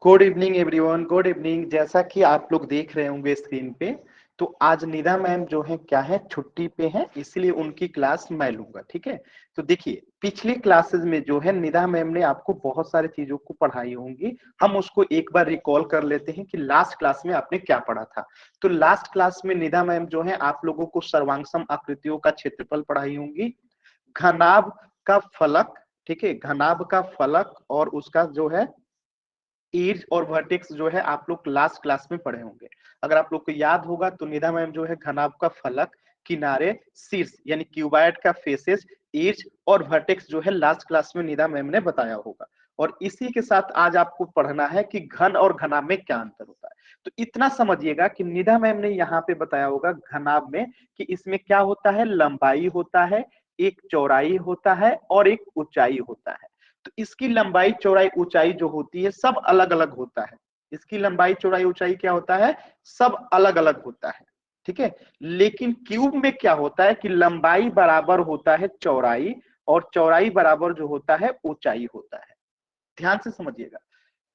Good evening everyone, good evening. जैसा कि आप लोग देख रहे होंगे स्क्रीन पे, तो आज निधा मैम जो है क्या है, छुट्टी पे है, इसलिए उनकी क्लास मैं लूंगा। ठीक है, तो देखिए पिछली क्लासेस में जो है निधा मैम ने आपको बहुत सारी चीजों को पढ़ाई होंगी। हम उसको एक बार रिकॉल कर लेते हैं कि लास्ट क्लास में आपने क्या पढ़ा था। तो लास्ट क्लास में निधा मैम जो है आप लोगों को सर्वांगसम आकृतियों का क्षेत्रफल पढ़ाई होंगी, घनाभ का फलक, ठीक है, घनाभ का फलक और उसका जो है ईर्ज और वर्टेक्स जो है आप लोग लास्ट क्लास में पढ़े होंगे। अगर आप लोग को याद होगा तो निधा मैम जो है घनाभ का फलक, किनारे, शीर्ष यानी क्यूबाइड का फेसेस, ईर्ज और वर्टेक्स जो है लास्ट क्लास में निधा मैम ने बताया होगा। और इसी के साथ आज आपको पढ़ना है कि घन और घनाभ में क्या अंतर होता है। तो इतना समझिएगा कि निधा मैम ने यहाँ पे बताया होगा घनाभ में कि इसमें क्या होता है, लंबाई होता है, एक चौड़ाई होता है और एक ऊंचाई होता है। तो इसकी लंबाई चौड़ाई ऊंचाई जो होती है सब अलग अलग होता है। इसकी लंबाई चौड़ाई ऊंचाई क्या होता है, सब अलग अलग होता है। ठीक है, लेकिन क्यूब में क्या होता है कि लंबाई बराबर होता है चौड़ाई और चौड़ाई बराबर जो होता है ऊंचाई होता है। ध्यान से समझिएगा।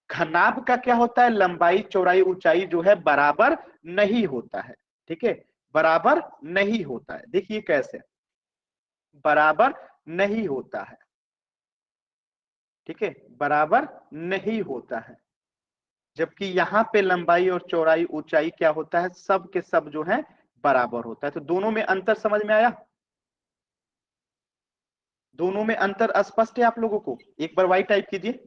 घनाभ का क्या होता है, लंबाई चौड़ाई ऊंचाई जो है बराबर नहीं होता है। ठीक है, बराबर नहीं होता है। देखिए कैसे बराबर नहीं होता है। ठीक है, बराबर नहीं होता है, जबकि यहाँ पे लंबाई और चौड़ाई ऊंचाई क्या होता है, सब के सब जो है बराबर होता है। तो दोनों में अंतर समझ में आया, दोनों में अंतर स्पष्ट है आप लोगों को। एक बार वाई टाइप कीजिए,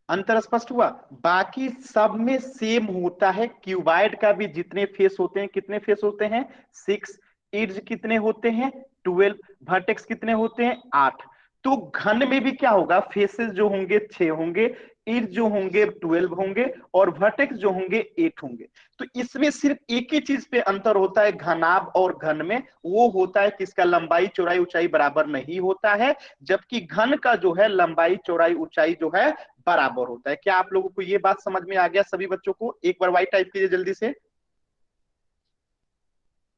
अंतर स्पष्ट हुआ। बाकी सब में सेम होता है। क्यूबाइड का भी जितने फेस होते हैं, कितने फेस होते हैं, 6। इर्ज कितने होते हैं, 12। वर्टेक्स कितने होते हैं, 8। तो घन में भी क्या होगा, फेसेस जो होंगे 6 होंगे, इर्ज जो होंगे 12 होंगे और वर्टेक्स जो होंगे 8 होंगे। तो इसमें सिर्फ एक ही चीज पे अंतर होता है घनाभ और घन में, वो होता है कि इसका लंबाई चौड़ाई ऊंचाई बराबर नहीं होता है, जबकि घन का जो है लंबाई चौड़ाई ऊंचाई जो है बराबर होता है। क्या आप लोगों को ये बात समझ में आ गया सभी बच्चों को? एक बार वाइट टाइप कीजिए जल्दी से।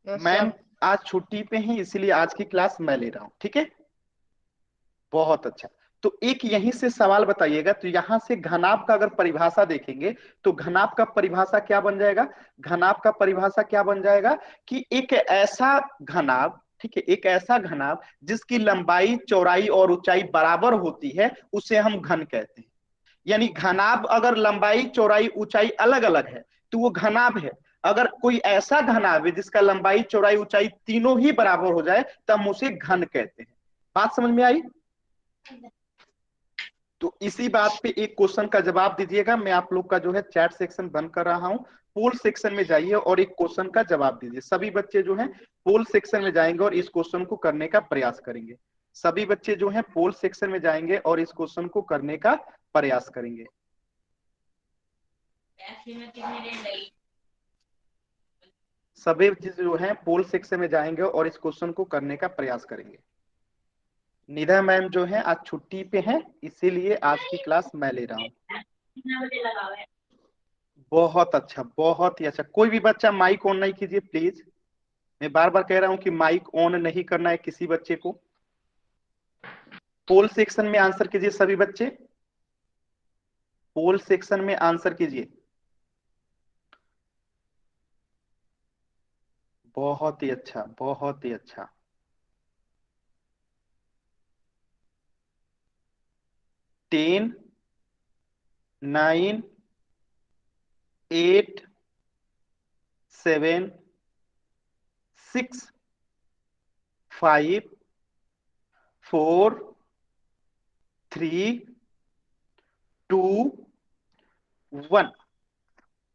मैम आज छुट्टी पे हैं इसलिए आज की क्लास मैं ले रहा हूं। ठीक है, बहुत अच्छा। तो एक यहीं से सवाल बताइएगा, तो यहां से घनाभ का अगर परिभाषा देखेंगे तो घनाभ का परिभाषा क्या बन जाएगा, घनाभ का परिभाषा क्या बन जाएगा कि एक ऐसा घनाभ, ठीक है, एक ऐसा घनाभ जिसकी लंबाई चौड़ाई और ऊंचाई बराबर होती है उसे हम घन कहते हैं। यानी घनाभ अगर लंबाई चौड़ाई ऊंचाई अलग अलग है तो वो घनाभ है। अगर कोई ऐसा घनाभ है जिसका लंबाई चौड़ाई ऊंचाई तीनों ही बराबर हो जाए तो हम उसे घन कहते हैं। बात समझ में आई? तो इसी बात पे एक क्वेश्चन का जवाब दीजिएगा। मैं आप लोग का जो है चैट सेक्शन बंद कर रहा हूं, पोल सेक्शन में जाइए और एक क्वेश्चन का जवाब दीजिए। सभी बच्चे जो हैं पोल सेक्शन में जाएंगे और इस क्वेश्चन को करने का प्रयास करेंगे। सभी बच्चे जो हैं पोल सेक्शन में जाएंगे और इस क्वेश्चन को करने का प्रयास करेंगे। सभी जो हैं पोल सेक्शन में जाएंगे और इस क्वेश्चन को करने का प्रयास करेंगे। निधा मैम जो है आज छुट्टी पे हैं इसीलिए आज की क्लास मैं ले रहा हूँ। बहुत अच्छा, बहुत ही अच्छा। कोई भी बच्चा माइक ऑन नहीं कीजिए प्लीज। मैं बार बार कह रहा हूं कि माइक ऑन नहीं करना है किसी बच्चे को। पोल सेक्शन में आंसर कीजिए सभी बच्चे, पोल सेक्शन में आंसर कीजिए। बहुत ही अच्छा, बहुत ही अच्छा। 10, 9, 8, 7, 6, 5, 4, 3, 2, 1।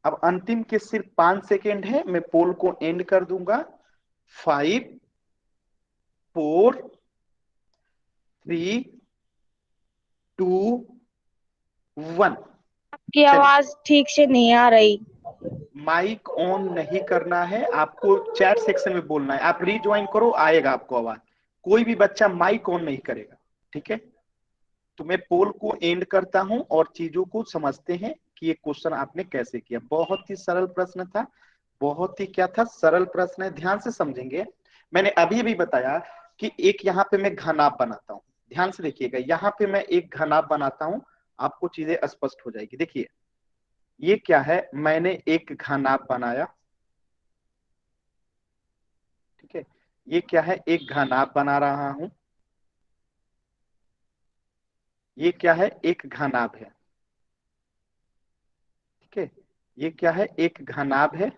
अब अंतिम के सिर्फ 5 सेकेंड है, मैं पोल को एंड कर दूंगा। 5, 4, 3, 2, 1। आपकी आवाज ठीक से नहीं आ रही। माइक ऑन नहीं करना है आपको, चैट सेक्शन में बोलना है। आप रीज्वाइन करो, आएगा आपको आवाज। कोई भी बच्चा माइक ऑन नहीं करेगा। ठीक है, तो मैं पोल को एंड करता हूं और चीजों को समझते हैं कि ये क्वेश्चन आपने कैसे किया। बहुत ही सरल प्रश्न था, बहुत ही क्या था, सरल प्रश्न है। ध्यान से समझेंगे। मैंने अभी भी बताया कि एक यहाँ पे मैं घनाभ बनाता हूं, ध्यान से देखिएगा, यहाँ पे मैं एक घनाभ बनाता हूं, आपको चीजें स्पष्ट हो जाएगी। देखिए ये क्या है, मैंने एक घनाभ बनाया, ठीक है। ये क्या है, एक घनाभ बना रहा हूं, ये क्या है, एक घनाभ है, ठीक है। ये क्या है, एक घनाभ है।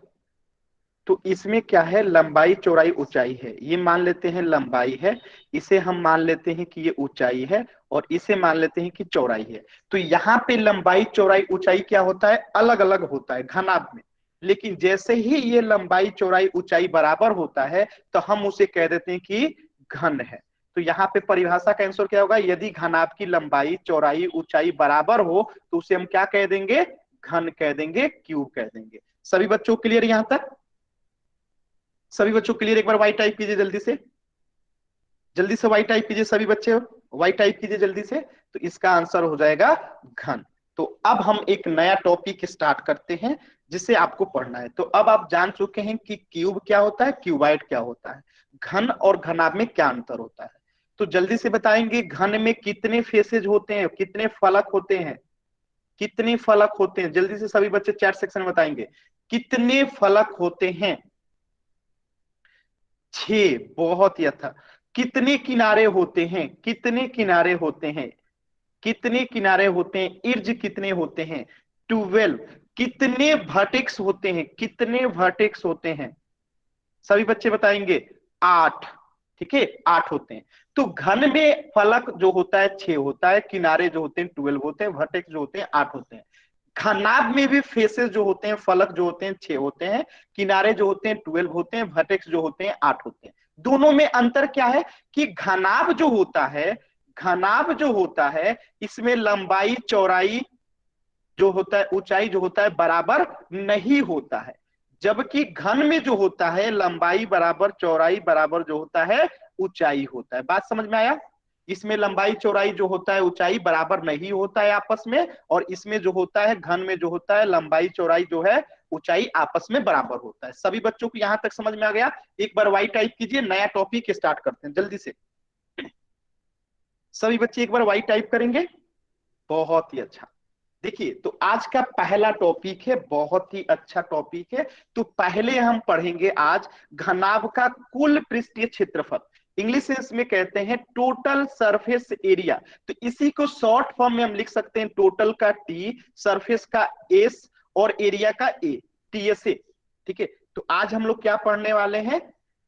तो इसमें क्या है, लंबाई चौड़ाई ऊंचाई है, ये मान लेते हैं लंबाई है, इसे हम मान लेते हैं कि ये ऊंचाई है, और इसे मान लेते हैं कि चौड़ाई है। तो यहाँ पे लंबाई चौड़ाई ऊंचाई क्या होता है, अलग अलग होता है घनाभ में। लेकिन जैसे ही ये लंबाई चौड़ाई ऊंचाई बराबर होता है तो हम उसे कह देते हैं कि घन है। तो यहाँ पे परिभाषा का आंसर क्या होगा, यदि घनाभ की लंबाई चौड़ाई ऊंचाई बराबर हो तो उसे हम क्या कह देंगे, घन कह देंगे, क्यूब कह देंगे। सभी बच्चों क्लियर यहां तक? सभी बच्चों क्लियर? एक बार वाई टाइप कीजिए जल्दी से, जल्दी से वाई टाइप कीजिए सभी बच्चे, वाई टाइप कीजिए जल्दी से। तो इसका आंसर हो जाएगा घन। तो अब हम एक नया टॉपिक स्टार्ट करते हैं जिसे आपको पढ़ना है। तो अब आप जान चुके हैं कि क्यूब क्या होता है, क्यूबाइड क्या होता है, घन और घनाभ में क्या अंतर होता है। तो जल्दी से बताएंगे, घन में कितने फेसेज होते हैं, कितने फलक होते हैं, कितने फलक होते हैं, जल्दी से सभी बच्चे चैट सेक्शन में बताएंगे कितने फलक होते हैं। 6, बहुत ही अच्छा। कितने किनारे होते हैं, कितने किनारे होते हैं, कितने किनारे होते हैं, इर्ज कितने होते हैं, 12। कितने वर्टेक्स होते हैं, कितने वर्टेक्स होते हैं, सभी बच्चे बताएंगे 8, ठीक है 8 होते हैं। तो घन में फलक जो होता है 6 होता है, किनारे जो होते हैं 12 होते हैं, वर्टेक्स जो होते हैं 8 होते हैं। घनाभ में भी फेसेस जो होते हैं, फलक जो होते हैं 6 होते हैं, किनारे जो होते हैं 12 होते हैं, वर्टेक्स जो होते हैं 8 होते हैं। दोनों में अंतर क्या है कि घनाभ जो होता है, घनाभ जो होता है इसमें लंबाई चौड़ाई जो होता है, ऊंचाई जो होता है बराबर नहीं होता है। जबकि घन में जो होता है लंबाई बराबर चौड़ाई बराबर जो होता है ऊंचाई होता है। बात समझ में आया? इसमें लंबाई चौड़ाई जो होता है ऊंचाई बराबर नहीं होता है आपस में, और इसमें जो होता है घन में जो होता है लंबाई चौड़ाई जो है ऊंचाई आपस में बराबर होता है। सभी बच्चों को यहां तक समझ में आ गया? एक बार वाई टाइप कीजिए, नया टॉपिक स्टार्ट करते हैं जल्दी से। सभी बच्चे एक बार वाई टाइप करेंगे, बहुत ही अच्छा। देखिए तो आज का पहला टॉपिक है, बहुत ही अच्छा टॉपिक है। तो पहले हम पढ़ेंगे आज घनाभ का कुल पृष्ठीय क्षेत्रफल, इंग्लिश में इसमें कहते हैं टोटल सरफेस एरिया। तो इसी को शॉर्ट फॉर्म में हम लिख सकते हैं टोटल का टी, सरफेस का एस और एरिया का ए, टीएसए, ठीक है। तो आज हम लोग क्या पढ़ने वाले हैं,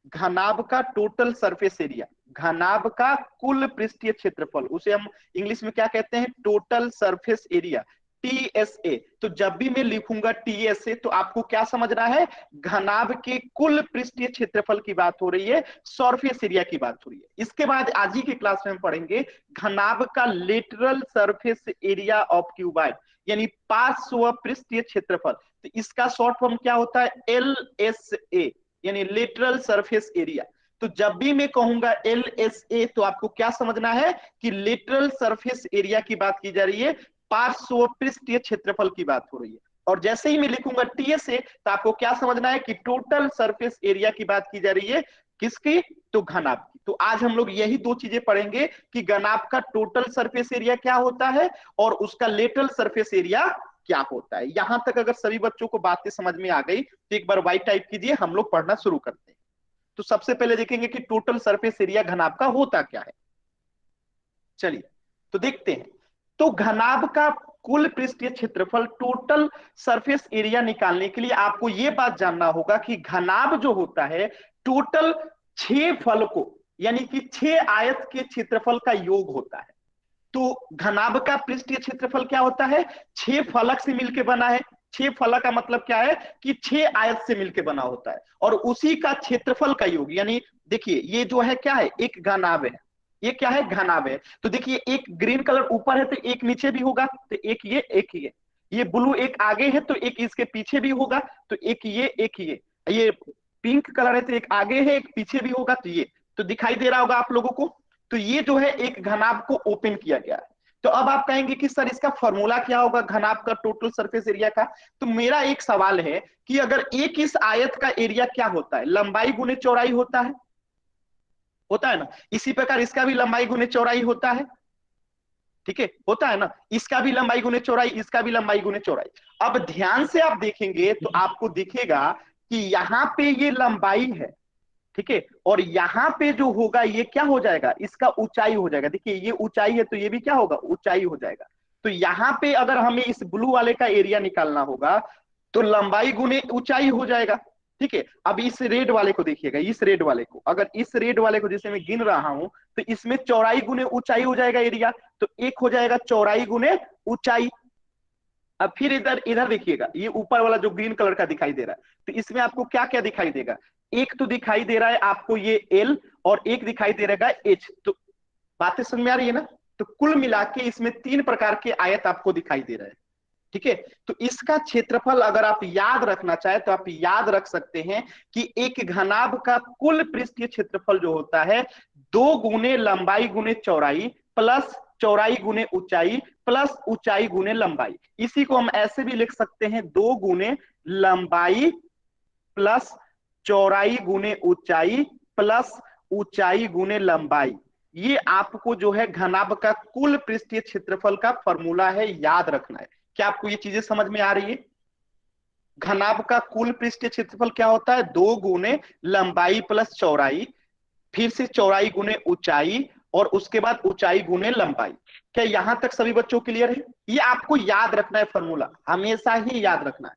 घनाभ का टोटल सरफेस एरिया, घनाभ का कुल पृष्ठीय क्षेत्रफल, उसे हम इंग्लिश में क्या कहते हैं, टोटल सरफेस एरिया, टीएसए। तो जब भी मैं लिखूंगा टीएसए तो आपको क्या समझना है, घनाभ के कुल पृष्ठीय क्षेत्रफल की बात हो रही है, सरफेस एरिया की बात हो रही है। इसके बाद आज ही की क्लास में हम पढ़ेंगे घनाभ का lateral surface area of cuboid, यानी पार्श्व पृष्ठीय क्षेत्रफल। तो इसका शॉर्ट फॉर्म क्या होता है, एलएसए, यानी लेटरल सरफेस एरिया। तो जब भी मैं कहूंगा एलएसए तो आपको क्या समझना है कि लेटरल सरफेस एरिया की बात की जा रही है, पार्श्व पृष्ठीय क्षेत्रफल की बात हो रही है। और जैसे ही मैं लिखूंगा टीएसए तो आपको क्या समझना है कि टोटल सरफेस एरिया की बात की जा रही है, किसकी, तो घनाभ की। तो आज हम लोग यही दो चीजें पढ़ेंगे कि घनाभ का टोटल सरफेस एरिया क्या होता है और उसका लेटरल सरफेस एरिया क्या होता है। यहां तक अगर सभी बच्चों को बातें समझ में आ गई तो एक बार वाई टाइप कीजिए, हम लोग पढ़ना शुरू करते हैं। तो सबसे पहले देखेंगे कि टोटल सरफेस एरिया घनाभ का होता क्या है। चलिए तो देखते हैं। तो घनाभ का कुल पृष्ठीय क्षेत्रफल, टोटल सरफेस एरिया निकालने के लिए आपको यह बात जानना होगा कि घनाभ जो होता है टोटल 6 फलकों यानी कि 6 आयत के क्षेत्रफल का योग होता है। तो घनाभ का पृष्ठीय क्षेत्रफल क्या होता है, 6 फलक से मिलकर बना है। 6 फलक का मतलब क्या है कि 6 आयत से मिलकर बना होता है, और उसी का क्षेत्रफल का योग, यानी देखिए ये जो है क्या है, एक घनाभ है, ये क्या है, घनाभ है। तो देखिए एक ग्रीन कलर ऊपर है तो एक नीचे भी होगा, तो एक ये ब्लू एक आगे है तो एक इसके पीछे भी होगा, तो एक ये पिंक कलर है तो एक आगे है एक पीछे भी होगा, तो ये तो दिखाई दे रहा होगा आप लोगों को। तो ये जो है एक घनाभ को ओपन किया गया है। तो अब आप कहेंगे कि सर इसका फॉर्मूला क्या होगा घनाभ का टोटल सरफेस एरिया का। तो मेरा एक सवाल है कि अगर एक इस आयत का एरिया क्या होता है, लंबाई गुने चौड़ाई होता है, होता है ना। इसी प्रकार इसका भी लंबाई गुने चौड़ाई होता है, ठीक है, होता है ना। इसका भी लंबाई गुने चौड़ाई, इसका भी लंबाई गुने चौड़ाई। अब ध्यान से आप देखेंगे तो आपको दिखेगा कि यहाँ पे ये लंबाई है, ठीक है, और यहाँ पे जो होगा ये क्या हो जाएगा, इसका ऊंचाई हो जाएगा। देखिए ये ऊंचाई है तो ये भी क्या होगा, ऊंचाई हो जाएगा। तो यहाँ पे अगर हमें इस ब्लू वाले का एरिया निकालना होगा तो लंबाई गुने ऊंचाई हो जाएगा, ठीक है। अब इस रेड वाले को देखिएगा, इस रेड वाले को, अगर इस रेड वाले को जैसे मैं गिन रहा हूं तो इसमें चौड़ाई गुने ऊंचाई हो जाएगा एरिया, तो एक हो जाएगा चौड़ाई गुने ऊंचाई। अब फिर इधर इधर देखिएगा, ये ऊपर वाला जो ग्रीन कलर का दिखाई दे रहा है, तो इसमें आपको क्या क्या दिखाई देगा, एक तो दिखाई दे रहा है आपको ये एल, और एक दिखाई दे रहेगा एच। तो बातें समझ में आ रही है ना। तो कुल मिला के इसमें 3 प्रकार के आयत आपको दिखाई दे रहे हैं, ठीक है। तो इसका क्षेत्रफल अगर आप याद रखना चाहे तो आप याद रख सकते हैं कि एक घनाभ का कुल पृष्ठीय क्षेत्रफल जो होता है 2 गुने लंबाई गुने चौड़ाई प्लस चौड़ाई गुने ऊंचाई प्लस ऊंचाई गुने लंबाई। इसी को हम ऐसे भी लिख सकते हैं 2 गुने लंबाई प्लस चौड़ाई गुने ऊंचाई प्लस ऊंचाई गुने लंबाई। ये आपको जो है घनाभ का कुल पृष्ठीय क्षेत्रफल का फॉर्मूला है, याद रखना है। क्या आपको ये चीजें समझ में आ रही है। घनाभ का कुल पृष्ठीय क्षेत्रफल क्या होता है, 2 गुने लंबाई प्लस चौड़ाई, फिर से चौड़ाई गुने ऊंचाई, और उसके बाद ऊंचाई गुने लंबाई। क्या यहां तक सभी बच्चों क्लियर है। ये आपको याद रखना है, फॉर्मूला हमेशा ही याद रखना है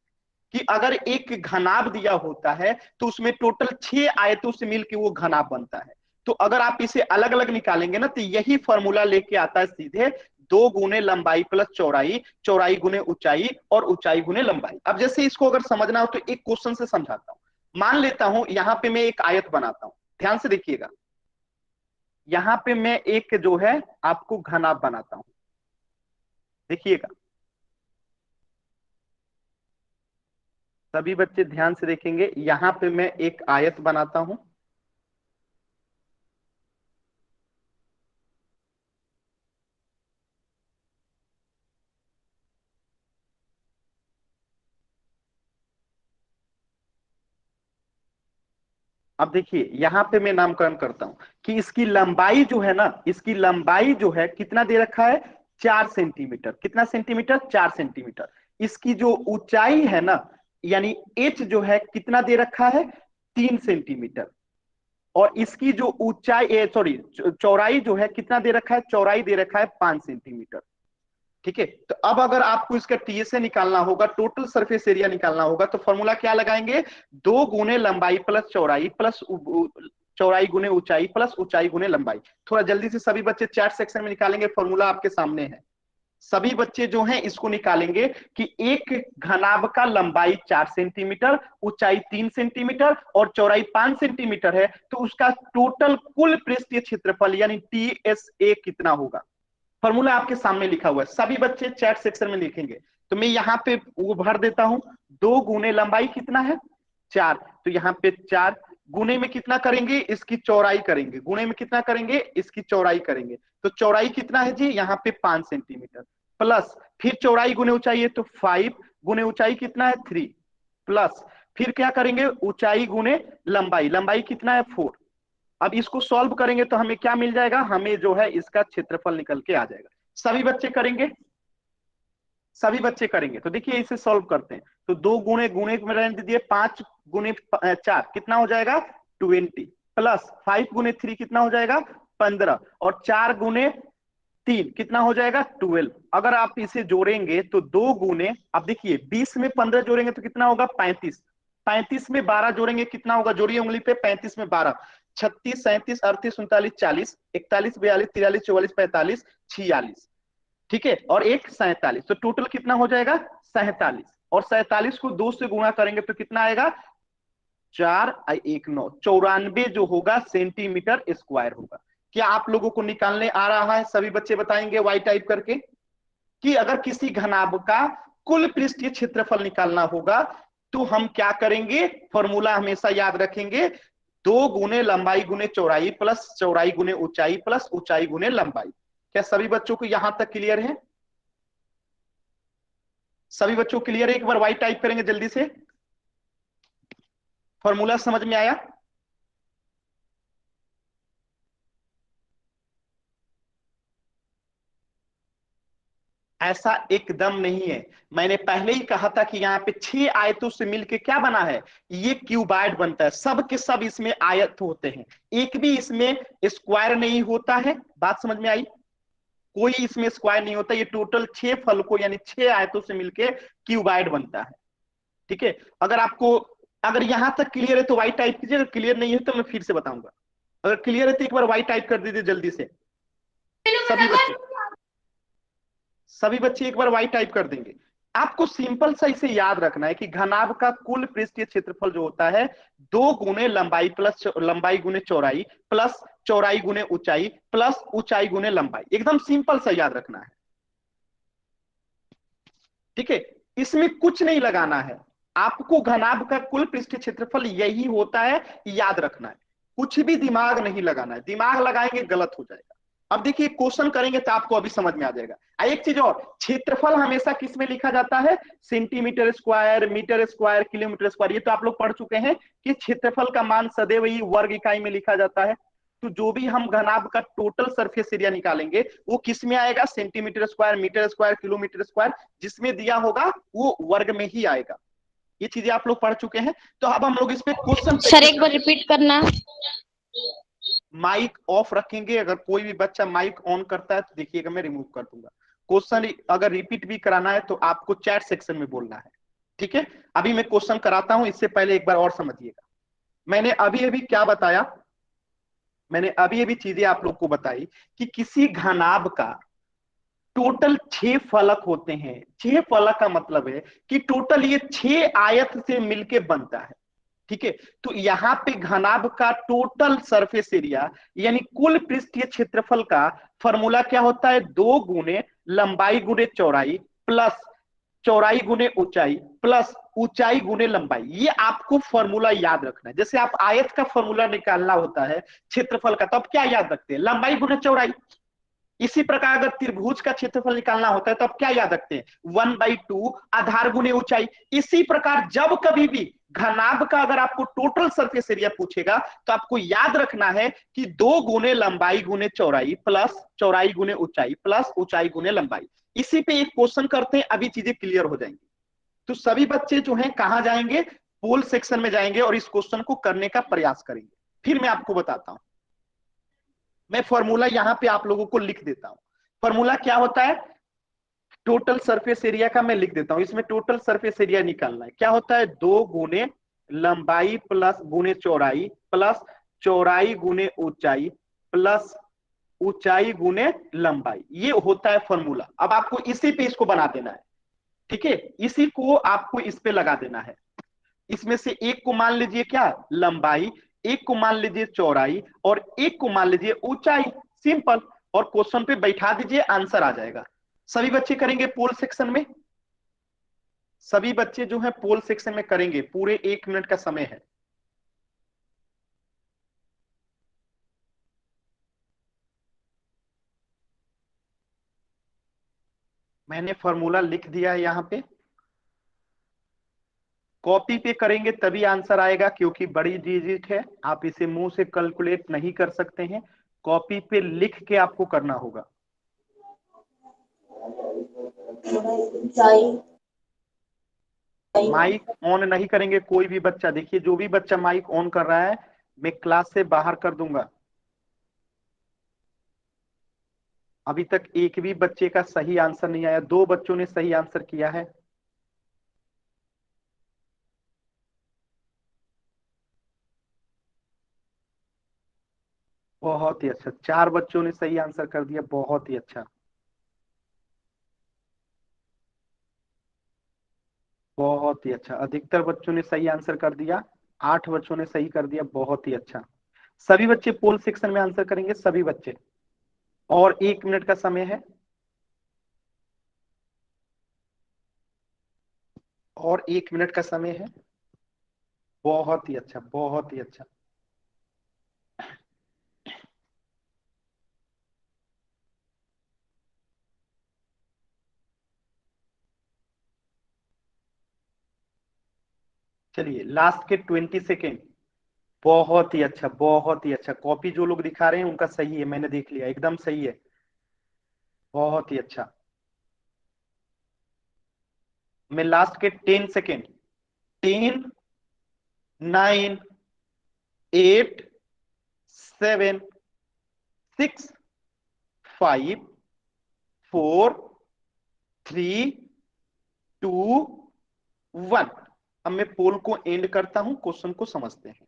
कि अगर एक घनाभ दिया होता है तो उसमें टोटल 6 आयतों से मिलकर वो घनाभ बनता है। तो अगर आप इसे अलग अलग निकालेंगे ना तो यही फॉर्मूला लेके आता है सीधे, 2 गुने लंबाई प्लस चौड़ाई, चौड़ाई गुने ऊंचाई और ऊंचाई गुने लंबाई। अब जैसे इसको अगर समझना हो तो एक क्वेश्चन से समझाता हूं। मान लेता हूं यहां पे मैं एक आयत बनाता हूं, ध्यान से देखिएगा। यहां पे मैं एक जो है आपको घनाभ बनाता हूं, देखिएगा सभी बच्चे ध्यान से देखेंगे। यहां पे मैं एक आयत बनाता हूं, अब देखिए यहां पे मैं नामकरण करता हूं कि इसकी लंबाई जो है ना, इसकी लंबाई जो है कितना दे रखा है, 4 सेंटीमीटर। कितना सेंटीमीटर, 4 सेंटीमीटर। इसकी जो ऊंचाई है ना, यानी एच जो है कितना दे रखा है, 3 सेंटीमीटर। और इसकी जो ऊंचाई सॉरी चौड़ाई जो है कितना दे रखा है, चौड़ाई दे रखा है 5 सेंटीमीटर, ठीक है। तो अब अगर आपको इसका टीएसए निकालना होगा, टोटल सरफेस एरिया निकालना होगा, तो फॉर्मूला क्या लगाएंगे, 2 गुने लंबाई प्लस चौड़ाई प्लस चौड़ाई गुने ऊंचाई प्लस ऊंचाई गुने लंबाई। थोड़ा जल्दी से सभी बच्चे चैट सेक्शन में निकालेंगे, फॉर्मूला आपके सामने है। सभी बच्चे जो हैं इसको निकालेंगे कि एक घनाभ का लंबाई 4 सेंटीमीटर, ऊंचाई 3 सेंटीमीटर और चौड़ाई 5 सेंटीमीटर है, तो उसका टोटल कुल पृष्ठीय क्षेत्रफल यानी टीएसए कितना होगा। फॉर्मूला आपके सामने लिखा हुआ है, सभी बच्चे चैट सेक्शन में लिखेंगे। तो मैं यहाँ पे वो भर देता हूं, 2 गुने लंबाई कितना है, 4, तो यहाँ पे 4 गुने में कितना करेंगे, इसकी चौड़ाई करेंगे, गुने में कितना करेंगे, इसकी चौड़ाई करेंगे। तो चौड़ाई कितना है जी, यहाँ पे 5 सेंटीमीटर, प्लस फिर चौड़ाई गुने ऊंचाई है तो 5 गुने ऊंचाई कितना है 3, प्लस फिर क्या करेंगे, ऊंचाई गुने लंबाई, लंबाई कितना है 4। अब इसको सॉल्व करेंगे तो हमें क्या मिल जाएगा, हमें जो है इसका क्षेत्रफल निकल के आ जाएगा। सभी बच्चे करेंगे, सभी बच्चे करेंगे। तो देखिए इसे सॉल्व करते हैं, तो 2 गुणे गुणे में रहने दीजिए, 5 गुणे 4 कितना हो जाएगा 20, प्लस 5 गुणे 3 कितना हो जाएगा 15, और 4 गुणे 3 कितना हो जाएगा 12। अगर आप इसे जोड़ेंगे तो 2 गुने, अब देखिए 20 में 15 जोड़ेंगे तो कितना होगा 35, 35 में 12 जोड़ेंगे कितना होगा, जोड़िए उंगली पे, 35 में 12, 36 37 38 39 40 41 42 43 44 45 46, ठीक है, और एक 47, तो टोटल कितना हो जाएगा 47। और 47 को 2 से गुणा करेंगे तो कितना आएगा, 4 1 9, 94 जो होगा सेंटीमीटर स्क्वायर होगा। क्या आप लोगों को निकालने आ रहा है, सभी बच्चे बताएंगे वाई टाइप करके, कि अगर किसी घनाभ का कुल पृष्ठीय क्षेत्रफल निकालना होगा तो हम क्या करेंगे, फॉर्मूला हमेशा याद रखेंगे, 2 गुने लंबाई गुने चौड़ाई प्लस चौड़ाई गुने ऊंचाई प्लस ऊंचाई गुने लंबाई। क्या सभी बच्चों को यहां तक क्लियर है, सभी बच्चों को क्लियर है, एक बार वाई टाइप करेंगे जल्दी से, फॉर्मूला समझ में आया। ऐसा एकदम नहीं है। मैंने पहले ही कहा था कि यहाँ पे 6 आयतों से मिलके क्या बना है, ये क्यूबाइड बनता है। सब के सब इसमें आयत होते हैं, एक भी इसमें स्क्वायर नहीं होता है। बात समझ में आई? कोई इसमें स्क्वायर नहीं होता। ये टोटल 6 फलकों यानी 6 आयतों से मिलके क्यूबाइड बनता है। ठीक है, अगर आपको, अगर यहां तक क्लियर है तो वाई टाइप कीजिए, अगर क्लियर नहीं है तो मैं फिर से बताऊंगा। अगर क्लियर है तो एक बार वाई टाइप कर दीजिए जल्दी से। सभी बच्चे, सभी बच्चे एक बार वाई टाइप कर देंगे। आपको सिंपल सा इसे याद रखना है कि घनाभ का कुल पृष्ठीय क्षेत्रफल जो होता है 2 गुने लंबाई प्लस लंबाई गुने चौड़ाई प्लस चौड़ाई गुने ऊंचाई प्लस ऊंचाई गुने लंबाई। एकदम सिंपल सा याद रखना है। ठीक है, इसमें कुछ नहीं लगाना है। आपको घनाभ का कुल पृष्ठीय क्षेत्रफल यही होता है, याद रखना है। कुछ भी दिमाग नहीं लगाना है, दिमाग लगाएंगे गलत हो जाएगा। अब देखिए क्वेश्चन करेंगे तो आपको अभी समझ में आ जाएगा। एक चीज और, क्षेत्रफल हमेशा किस में लिखा जाता है, centimetre square, metre square, kilometre square. ये तो आप लोग पढ़ चुके हैं कि क्षेत्रफल का मान सदैव ही वर्ग इकाई में लिखा जाता है। तो जो भी हम घनाभ का टोटल सरफेस एरिया निकालेंगे वो किस में आएगा, centimetre square, metre square, kilometre square, जिसमें दिया होगा वो वर्ग में ही आएगा। ये चीजें आप लोग पढ़ चुके हैं। तो अब हम लोग इस पे क्वेश्चन सर एक बार रिपीट करना। माइक ऑफ रखेंगे, अगर कोई भी बच्चा माइक ऑन करता है तो देखिएगा मैं रिमूव कर दूंगा। क्वेश्चन अगर रिपीट भी कराना है तो आपको चैट सेक्शन में बोलना है। ठीक है, अभी मैं क्वेश्चन कराता हूं, इससे पहले एक बार और समझिएगा। मैंने अभी अभी क्या बताया, मैंने अभी अभी चीजें आप लोग को बताई कि किसी घनाभ का टोटल 6 फलक होते हैं। 6 फलक का मतलब है कि टोटल ये 6 आयत से मिलके बनता है। ठीक है, तो यहाँ पे घनाभ का टोटल सरफेस एरिया यानी कुल पृष्ठीय क्षेत्रफल का फॉर्मूला क्या होता है, 2 गुने लंबाई गुने चौड़ाई प्लस चौड़ाई गुने ऊंचाई प्लस ऊंचाई गुने लंबाई। ये आपको फॉर्मूला याद रखना है। जैसे आप आयत का फॉर्मूला निकालना होता है क्षेत्रफल का, तो आप क्या याद रखते हैं, लंबाई गुने चौड़ाई। इसी प्रकार अगर त्रिभुज का क्षेत्रफल निकालना होता है तो आप क्या याद रखते हैं, 1/2 आधार गुने ऊंचाई। इसी प्रकार जब कभी भी घनाभ का अगर आपको टोटल सरफेस एरिया पूछेगा तो आपको याद रखना है कि 2 गुने लंबाई गुने चौड़ाई प्लस चौड़ाई गुने ऊंचाई प्लस ऊंचाई गुने लंबाई। इसी पे एक क्वेश्चन करते हैं, अभी चीजें क्लियर हो जाएंगी। तो सभी बच्चे जो हैं कहां जाएंगे, पोल सेक्शन में जाएंगे और इस क्वेश्चन को करने का प्रयास करेंगे। फिर मैं आपको बताता हूं, मैं फॉर्मूला यहां पे आप लोगों को लिख देता हूं। फॉर्मूला क्या होता है, टोटल सरफेस एरिया का मैं लिख देता हूं। इसमें टोटल सरफेस एरिया निकालना है, क्या होता है, 2 गुने लंबाई प्लस गुने चौड़ाई प्लस चौड़ाई गुने ऊंचाई प्लस ऊंचाई गुने लंबाई। ये होता है फॉर्मूला। अब आपको इसी पे इसको बना देना है। ठीक है, इसी को आपको इस पे लगा देना है। इसमें से एक को मान लीजिए क्या, लंबाई, एक को मान लीजिए चौड़ाई और एक को मान लीजिए ऊंचाई। सिंपल, और क्वेश्चन पे बैठा दीजिए, आंसर आ जाएगा। सभी बच्चे करेंगे पोल सेक्शन में, सभी बच्चे जो है पोल सेक्शन में करेंगे। पूरे 1 मिनट का समय है। मैंने फॉर्मूला लिख दिया है यहाँ पे। कॉपी पे करेंगे तभी आंसर आएगा, क्योंकि बड़ी डिजिट है, आप इसे मुंह से कैलकुलेट नहीं कर सकते हैं। कॉपी पे लिख के आपको करना होगा। माइक ऑन नहीं करेंगे कोई भी बच्चा। देखिए जो भी बच्चा माइक ऑन कर रहा है मैं क्लास से बाहर कर दूंगा। अभी तक एक भी बच्चे का सही आंसर नहीं आया, 2 बच्चों ने सही आंसर किया है। बहुत ही अच्छा, 4 बच्चों ने सही आंसर कर दिया, बहुत ही अच्छा, बहुत ही अच्छा। अधिकतर बच्चों ने सही आंसर कर दिया, 8 बच्चों ने सही कर दिया, बहुत ही अच्छा। सभी बच्चे पोल सेक्शन में आंसर करेंगे, सभी बच्चे। और 1 मिनट का समय है, और 1 मिनट का समय है। बहुत ही अच्छा, बहुत ही अच्छा। चलिए लास्ट के 20 सेकेंड। बहुत ही अच्छा, बहुत ही अच्छा। कॉपी जो लोग दिखा रहे हैं उनका सही है, मैंने देख लिया, एकदम सही है। बहुत ही अच्छा। मैं लास्ट के 10 सेकेंड, 10, 9, 8, 7, 6, 5, 4, 3, 2, 1। अब मैं पोल को एंड करता हूं, क्वेश्चन को समझते हैं।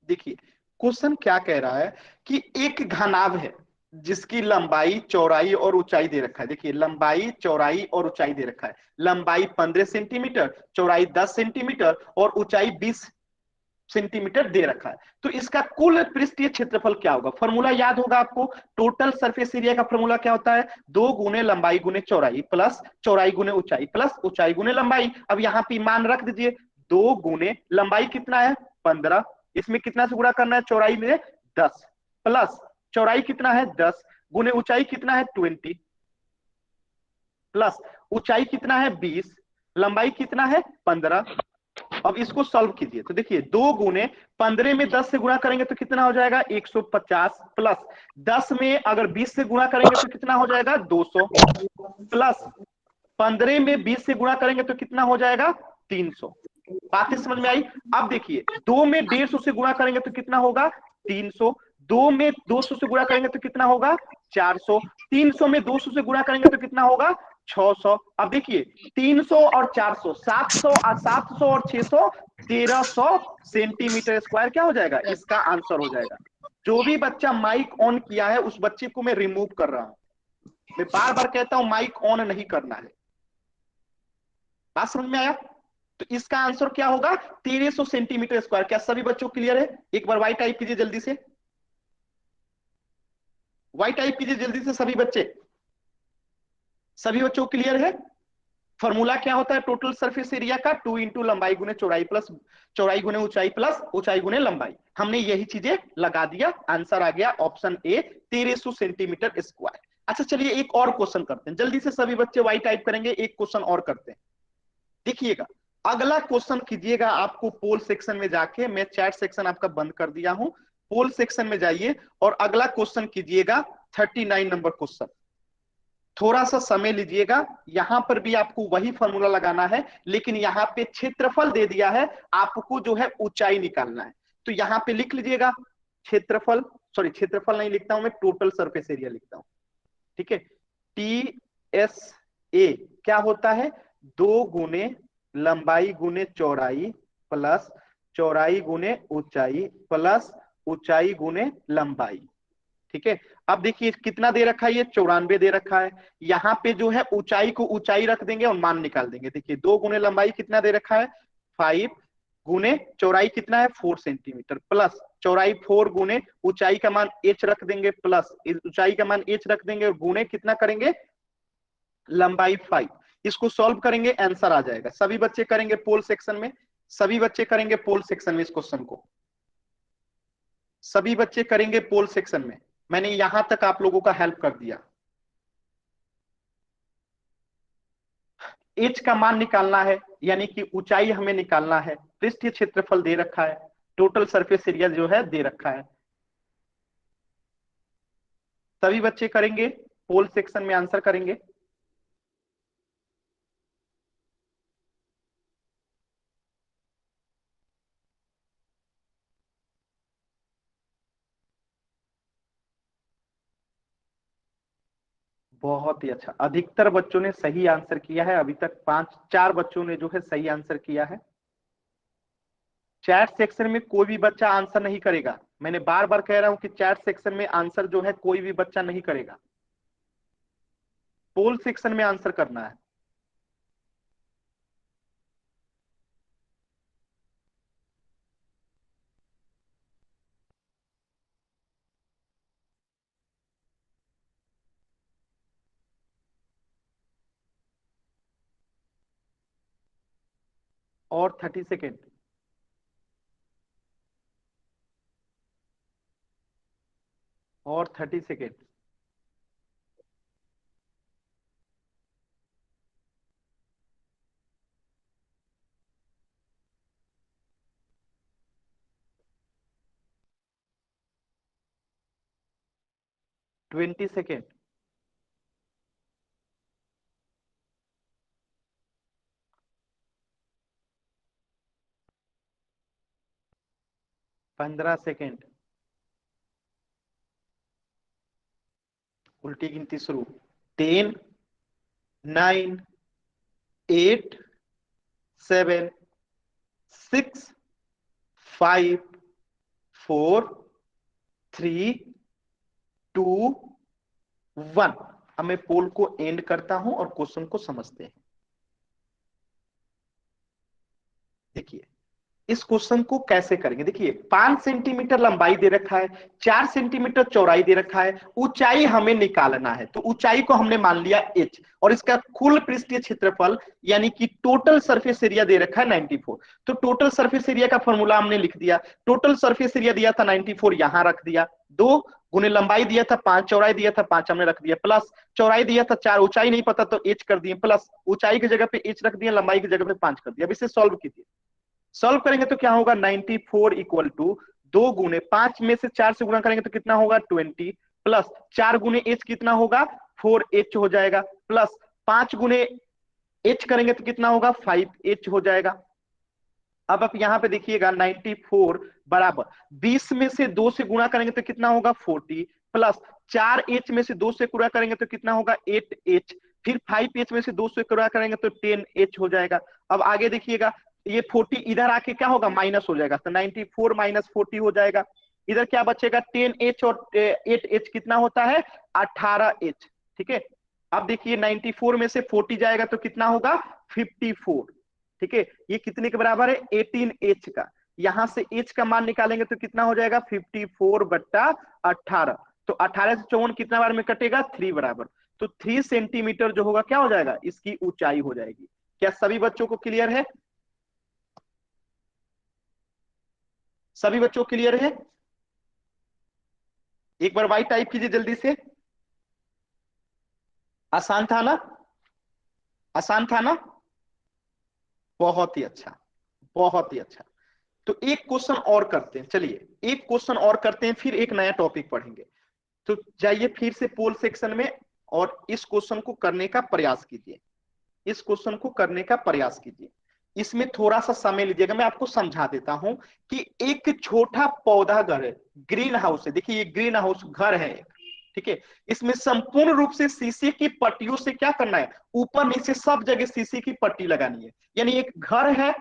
देखिए क्वेश्चन क्या कह रहा है कि एक घनाभ है जिसकी लंबाई, चौड़ाई और ऊंचाई दे रखा है। देखिए लंबाई, चौड़ाई और ऊंचाई दे रखा है। लंबाई 15 सेंटीमीटर, चौड़ाई 10 सेंटीमीटर और ऊंचाई 20 सेंटीमीटर दे रखा है। तो इसका कुल पृष्ठीय क्षेत्रफल क्या होगा? फॉर्मूला याद होगा आपको। टोटल सरफेस एरिया का फॉर्मूला क्या होता है? 2 गुने लंबाई गुने चौड़ाई प्लस चौड़ाई गुने ऊंचाई प्लस ऊंचाई गुने लंबाई। अब यहाँ पे मान रख दीजिए, 2 गुने लंबाई कितना है? 15, इसमें कितना से गुणा करना है? चौड़ाई में 10 प्लस चौड़ाई कितना है? 10 गुने ऊंचाई कितना है? 20 प्लस ऊंचाई कितना है? 20, लंबाई कितना है? 15। अब इसको सॉल्व कीजिए तो देखिए 2 गुने 15 में 10 से गुणा करेंगे तो कितना हो जाएगा? 150 प्लस 10 में अगर 20 से गुणा करेंगे तो कितना हो जाएगा? 200 प्लस 15 में 20 से गुणा करेंगे तो कितना हो जाएगा? 300। बातें समझ में आई? अब देखिए 2 में 150 से गुणा करेंगे तो कितना होगा? 300। 2 में 200 से गुणा करेंगे तो कितना होगा? 400। 300 में 200 से गुणा करेंगे तो कितना होगा? 600। अब देखिए 300 और 400, 700 और 700 और 600, 1300 सेंटीमीटर स्क्वायर क्या हो जाएगा? इसका आंसर हो जाएगा। जो भी बच्चा माइक ऑन किया है उस बच्चे को मैं रिमूव कर रहा हूं। मैं बार बार कहता हूं माइक ऑन नहीं करना है। बात समझ में आया? तो इसका आंसर क्या होगा? 1300 सेंटीमीटर स्क्वायर। क्या सभी बच्चों क्लियर है? एक बार वाई टाइप कीजिए जल्दी से, वाई टाइप कीजिए जल्दी से सभी बच्चे। सभी बच्चों क्लियर है? फॉर्मूला क्या होता है टोटल सरफेस एरिया का? 2 इंटू लंबाई गुने चौड़ाई प्लस चौड़ाई गुने ऊंचाई प्लस ऊंचाई गुने लंबाई। हमने यही चीजें लगा दिया, आंसर आ गया ऑप्शन ए, 1300 सेंटीमीटर स्क्वायर। अच्छा चलिए एक और क्वेश्चन करते हैं, जल्दी से सभी बच्चे वाई टाइप करेंगे, एक क्वेश्चन और करते हैं। देखिएगा अगला क्वेश्चन कीजिएगा आपको पोल सेक्शन में जाके, मैं चैट सेक्शन आपका बंद कर दिया हूं, पोल सेक्शन में जाइए और अगला क्वेश्चन कीजिएगा 39 नंबर क्वेश्चन। थोड़ा सा समय लीजिएगा, यहां पर भी आपको वही फॉर्मूला लगाना है, लेकिन यहां पे क्षेत्रफल दे दिया है, आपको जो है ऊंचाई निकालना है। तो यहां पे लिख लीजिएगा क्षेत्रफल, सॉरी क्षेत्रफल नहीं लिखता हूं मैं, टोटल सरफेस एरिया लिखता हूं। ठीक है, टी एस ए क्या होता है? 2 गुने लंबाई गुने चौड़ाई प्लस चौड़ाई गुने ऊंचाई प्लस ऊंचाई गुने लंबाई। ठीक है, अब देखिए कितना दे रखा है? ये 94 दे रखा है। यहाँ पे जो है ऊंचाई को ऊंचाई रख देंगे और मान निकाल देंगे। देखिए 2 गुने लंबाई कितना दे रखा है? 5 गुने चौड़ाई कितना है? 4 सेंटीमीटर प्लस चौड़ाई 4 गुने ऊंचाई का मान h रख देंगे प्लस ऊंचाई का मान h रख देंगे और गुने कितना करेंगे? लंबाई 5। इसको सॉल्व करेंगे, आंसर आ जाएगा। सभी बच्चे करेंगे पोल सेक्शन में, सभी बच्चे करेंगे पोल सेक्शन में इस क्वेश्चन को, सभी बच्चे करेंगे पोल सेक्शन में। मैंने यहां तक आप लोगों का हेल्प कर दिया। एच का मान निकालना है, यानी कि ऊंचाई हमें निकालना है, पृष्ठीय क्षेत्रफल दे रखा है, टोटल सरफेस एरिया जो है दे रखा है। सभी बच्चे करेंगे पोल सेक्शन में, आंसर करेंगे। बहुत ही अच्छा, अधिकतर बच्चों ने सही आंसर किया है। अभी तक 4 बच्चों ने जो है सही आंसर किया है। चैट सेक्शन में कोई भी बच्चा आंसर नहीं करेगा, मैंने बार बार कह रहा हूं कि चैट सेक्शन में आंसर जो है कोई भी बच्चा नहीं करेगा, पोल सेक्शन में आंसर करना है। और 30 सेकेंड, और 30 सेकेंड। 20 सेकेंड। 15 सेकेंड। उल्टी गिनती शुरू। 10, 9, 8, 7, 6, 5, 4, 3, 2, 1। अब मैं पोल को एंड करता हूं और क्वेश्चन को समझते हैं। देखिए इस क्वेश्चन को कैसे करेंगे। देखिए 5 सेंटीमीटर लंबाई दे रखा है, 4 सेंटीमीटर चौड़ाई दे रखा है, ऊंचाई हमें निकालना है। तो ऊंचाई को हमने मान लिया h, और इसका कुल पृष्ठीय क्षेत्रफल यानी कि टोटल सरफेस एरिया दे रखा है 94। तो टोटल सरफेस एरिया का फॉर्मूला हमने लिख दिया। टोटल सरफेस एरिया दिया था 94, यहां रख दिया। 2 गुने लंबाई दिया था 5, चौड़ाई दिया था 5, हमने रख दिया, प्लस चौड़ाई दिया था 4, ऊंचाई नहीं पता तो h कर दिए, प्लस ऊंचाई की जगह पे h रख दिया, लंबाई की जगह पे 5 कर दिया। अब इसे सॉल्व कीजिए। सॉल्व करेंगे तो क्या होगा, 94 इक्वल टू 2 गुने 5 में से 4 से गुणा करेंगे तो कितना होगा 20, प्लस 4 गुने एच कितना होगा 4h हो जाएगा, प्लस 5 गुने एच करेंगे तो कितना होगा 5h हो जाएगा। अब आप यहां पे देखिएगा 94 बराबर 20 में से 2 से गुणा करेंगे तो कितना होगा 40, प्लस 4h में से 2 से गुणा करेंगे तो कितना होगा 8h, फिर 5h में से 2 से गुणा करेंगे तो 10h हो जाएगा। अब आगे देखिएगा ये 40 इधर आके क्या होगा माइनस हो जाएगा, तो 94 माइनस 40 हो जाएगा। इधर क्या बचेगा 10h और 8h कितना होता है 18h। ठीक है, अब देखिए 94 में से 40 जाएगा तो कितना होगा 54। ठीक है, ये कितने के बराबर है 18h का। यहां से h का मान निकालेंगे तो कितना हो जाएगा 54/18। तो 18 से 54 कितना बार में कटेगा 3 बराबर। तो 3 सेंटीमीटर जो होगा क्या हो जाएगा इसकी ऊंचाई हो जाएगी। क्या सभी बच्चों को क्लियर है? सभी बच्चों क्लियर है? एक बार वाई टाइप कीजिए जल्दी से। आसान था ना? आसान था ना? बहुत ही अच्छा, बहुत ही अच्छा। तो एक क्वेश्चन और करते हैं, चलिए एक क्वेश्चन और करते हैं, फिर एक नया टॉपिक पढ़ेंगे। तो जाइए फिर से पोल सेक्शन में और इस क्वेश्चन को करने का प्रयास कीजिए। इस क्वेश्चन को करने का प्रयास कीजिए। इसमें थोड़ा सा समय लीजिएगा, मैं आपको समझा देता हूं कि एक छोटा पौधा घर है, ग्रीन हाउस है। देखिए ये ग्रीन हाउस घर है, ठीक है। इसमें संपूर्ण रूप से शीशे की पट्टियों से क्या करना है, ऊपर नीचे सब जगह शीशे की पट्टी लगानी है। यानी एक घर है,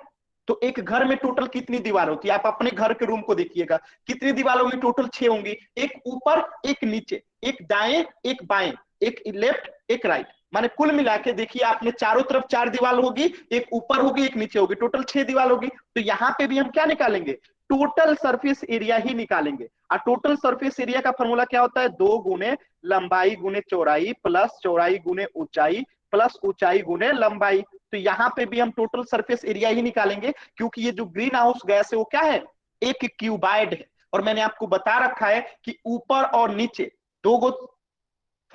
तो एक घर में टोटल कितनी दीवार होती है, आप अपने घर के रूम को देखिएगा कितनी दीवार होंगी, टोटल 6 होंगी। एक ऊपर एक नीचे, एक दाएं एक बाएं, एक लेफ्ट एक राइट, माने कुल मिला के देखिए आपने चारों तरफ 4 दीवार होगी, एक ऊपर होगी एक नीचे होगी, टोटल 6 दीवार होगी। तो यहाँ पे भी हम क्या निकालेंगे, टोटल सरफेस एरिया ही निकालेंगे। और टोटल सरफेस एरिया का फॉर्मूला क्या होता है, 2 गुने लंबाई गुने चौड़ाई प्लस चौड़ाई गुने ऊंचाई प्लस ऊंचाई गुने लंबाई। तो यहाँ पे भी हम टोटल सरफेस एरिया ही निकालेंगे, क्योंकि ये जो ग्रीन हाउस गैस है वो क्या है, एक क्यूबाइड है। और मैंने आपको बता रखा है कि ऊपर और नीचे 2 गो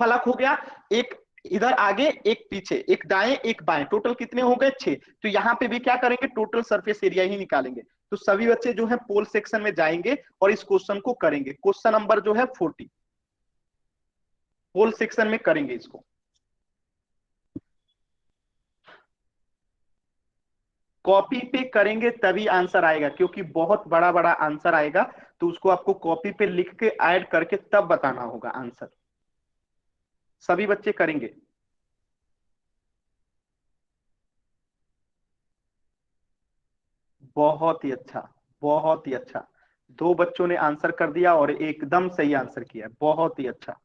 फलक हो गया, एक इधर आगे एक पीछे, एक दाएं एक बाएं, टोटल कितने हो गए 6। तो यहाँ पे भी क्या करेंगे, टोटल सरफेस एरिया ही निकालेंगे। तो सभी बच्चे जो है पोल सेक्शन में जाएंगे और इस क्वेश्चन को करेंगे। क्वेश्चन नंबर जो है 40 पोल सेक्शन में करेंगे इसको। कॉपी पे करेंगे तभी आंसर आएगा, क्योंकि बहुत बड़ा बड़ा आंसर आएगा, तो उसको आपको कॉपी पे लिख के ऐड करके तब बताना होगा आंसर। सभी बच्चे करेंगे? बहुत ही अच्छा, बहुत ही अच्छा। 2 बच्चों ने आंसर कर दिया और एकदम सही आंसर किया, बहुत ही अच्छा।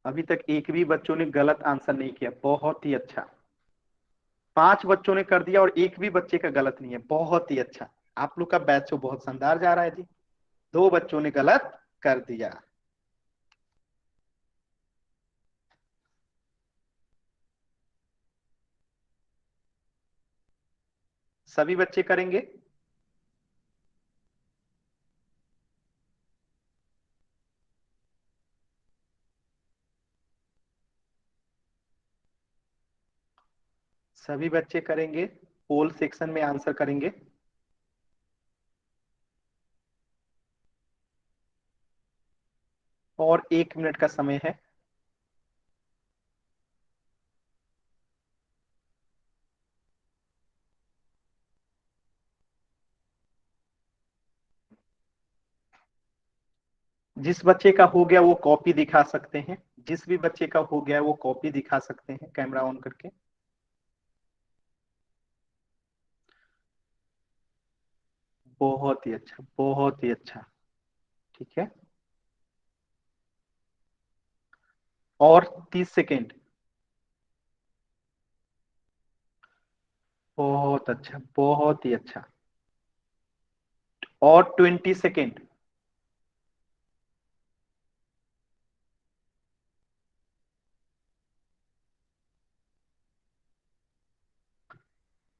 अभी तक एक भी बच्चों ने गलत आंसर नहीं किया, बहुत ही अच्छा। 5 बच्चों ने कर दिया और एक भी बच्चे का गलत नहीं है, बहुत ही अच्छा। आप लोग का बैच तो बहुत शानदार जा रहा है जी। 2 बच्चों ने गलत कर दिया। सभी बच्चे करेंगे? सभी बच्चे करेंगे, पोल सेक्शन में आंसर करेंगे। और 1 मिनट का समय है। जिस बच्चे का हो गया वो कॉपी दिखा सकते हैं, जिस भी बच्चे का हो गया वो कॉपी दिखा सकते हैं कैमरा ऑन करके। बहुत ही अच्छा, बहुत ही अच्छा। ठीक है, और 30 सेकेंड। बहुत अच्छा, बहुत ही अच्छा। और 20 सेकेंड।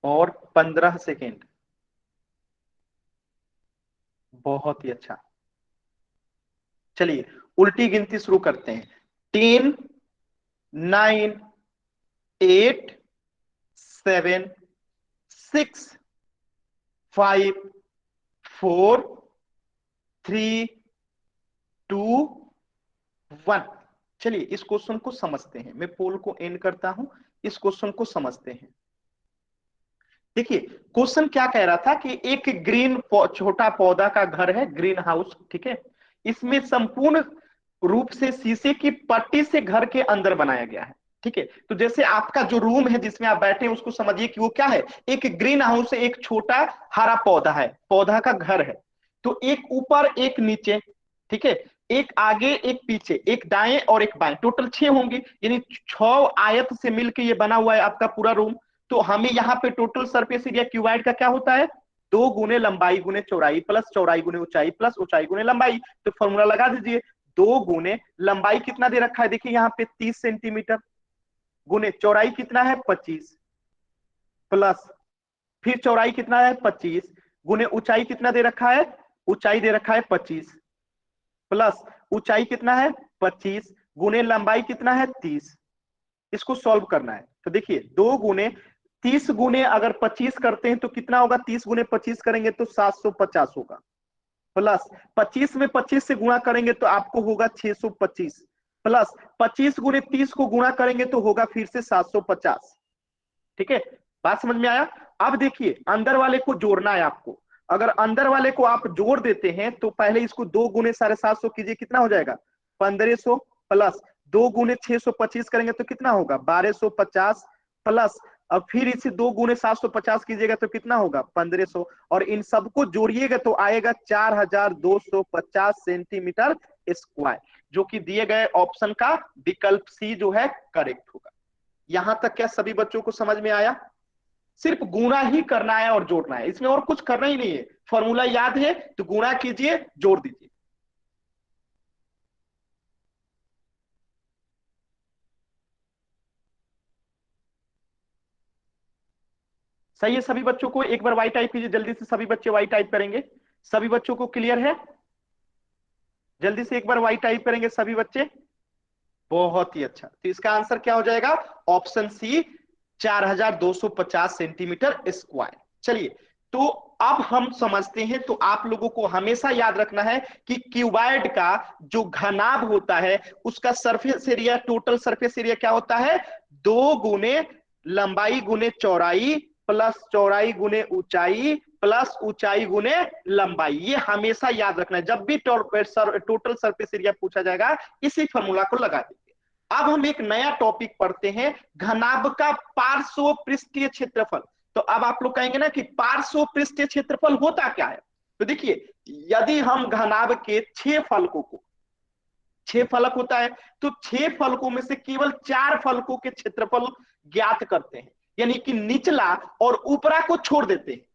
और 15 सेकेंड। बहुत ही अच्छा। चलिए उल्टी गिनती शुरू करते हैं। 10, 9, 8, 7, 6, 5, 4, 3, 2, 1। चलिए इस क्वेश्चन को समझते हैं, मैं पोल को एंड करता हूं, इस क्वेश्चन को समझते हैं। देखिए क्वेश्चन क्या कह रहा था कि एक ग्रीन छोटा पौधा का घर है, ग्रीन हाउस, ठीक है। इसमें संपूर्ण रूप से शीशे की पट्टी से घर के अंदर बनाया गया है, ठीक है। तो जैसे आपका जो रूम है जिसमें आप बैठे हैं उसको समझिए कि वो क्या है, एक ग्रीन हाउस है, एक छोटा हरा पौधा है, पौधा का घर है। तो एक ऊपर एक नीचे, ठीक है, एक आगे एक पीछे, एक दाएं और एक बाएं, टोटल 6 होंगे, यानी 6 आयत से मिलकर ये बना हुआ है आपका पूरा रूम। तो हमें यहाँ पे टोटल सरफेस एरिया क्यूबाइड का क्या होता है, 2 गुने लंबाई गुने चौड़ाई प्लस चौड़ाई गुने ऊंचाई प्लस ऊंचाई गुने लंबाई। तो फॉर्मूला लगा दीजिए, 2 गुने लंबाई कितना दे रखा है, देखिए यहाँ पे 30 सेंटीमीटर, गुने चौड़ाई कितना है 25, प्लस फिर चौड़ाई कितना है 25, गुने ऊंचाई कितना दे रखा है, ऊंचाई दे रखा है 25, प्लस ऊंचाई कितना है 25, गुने लंबाई कितना है 30। इसको सॉल्व करना है। तो देखिए 2 गुने 30 गुने अगर 25 करते हैं तो कितना होगा, 30 गुने 25 करेंगे तो 750 होगा, प्लस 25 में 25 से गुणा करेंगे तो आपको होगा 625, प्लस 25 गुने 30 को गुणा करेंगे तो होगा फिर से 750। ठीक है, बात समझ में आया। अब देखिए अंदर वाले को जोड़ना है आपको। अगर अंदर वाले को आप जोड़ देते हैं तो पहले इसको 2 गुने 750 कीजिए, कितना हो जाएगा 1500, प्लस 2 गुने 625 करेंगे तो कितना होगा 1250, प्लस अब फिर इसे 2 गुने 750 कीजिएगा तो कितना होगा 1500, और इन सबको जोड़िएगा तो आएगा 4250 सेंटीमीटर स्क्वायर, जो कि दिए गए ऑप्शन का विकल्प सी जो है करेक्ट होगा। यहां तक क्या सभी बच्चों को समझ में आया? सिर्फ गुणा ही करना है और जोड़ना है, इसमें और कुछ करना ही नहीं है। फॉर्मूला याद है तो गुणा कीजिए, जोड़ दीजिए। सही है सभी बच्चों को? एक बार वाई टाइप कीजिए जल्दी से, सभी बच्चे वाई टाइप करेंगे। सभी बच्चों को क्लियर है? जल्दी से एक बार वाई टाइप करेंगे सभी बच्चे। बहुत ही अच्छा, तो इसका आंसर क्या हो जाएगा, ऑप्शन सी 4250 सेंटीमीटर स्क्वायर। चलिए तो अब हम समझते हैं, तो आप लोगों को हमेशा याद रखना है कि क्यूबाइड का जो घनाभ होता है उसका surface area, total surface area क्या होता है, 2 गुने लंबाई गुने चौड़ाई प्लस चौड़ाई गुने ऊंचाई प्लस ऊंचाई गुने लंबाई। ये हमेशा याद रखना है, जब भी टोटल सरफेस एरिया पूछा जाएगा इसी फॉर्मूला को लगा देंगे। अब हम एक नया टॉपिक पढ़ते हैं, घनाभ का पार्श्व पृष्ठीय क्षेत्रफल। तो अब आप लोग कहेंगे ना कि पार्श्व पृष्ठीय क्षेत्रफल होता क्या है। तो देखिए यदि हम घनाभ के 6 फलकों को, 6 फलक होता है, तो 6 फलकों में से केवल 4 फलकों के क्षेत्रफल ज्ञात करते हैं, यानी कि निचला और ऊपरा को छोड़ देते हैं।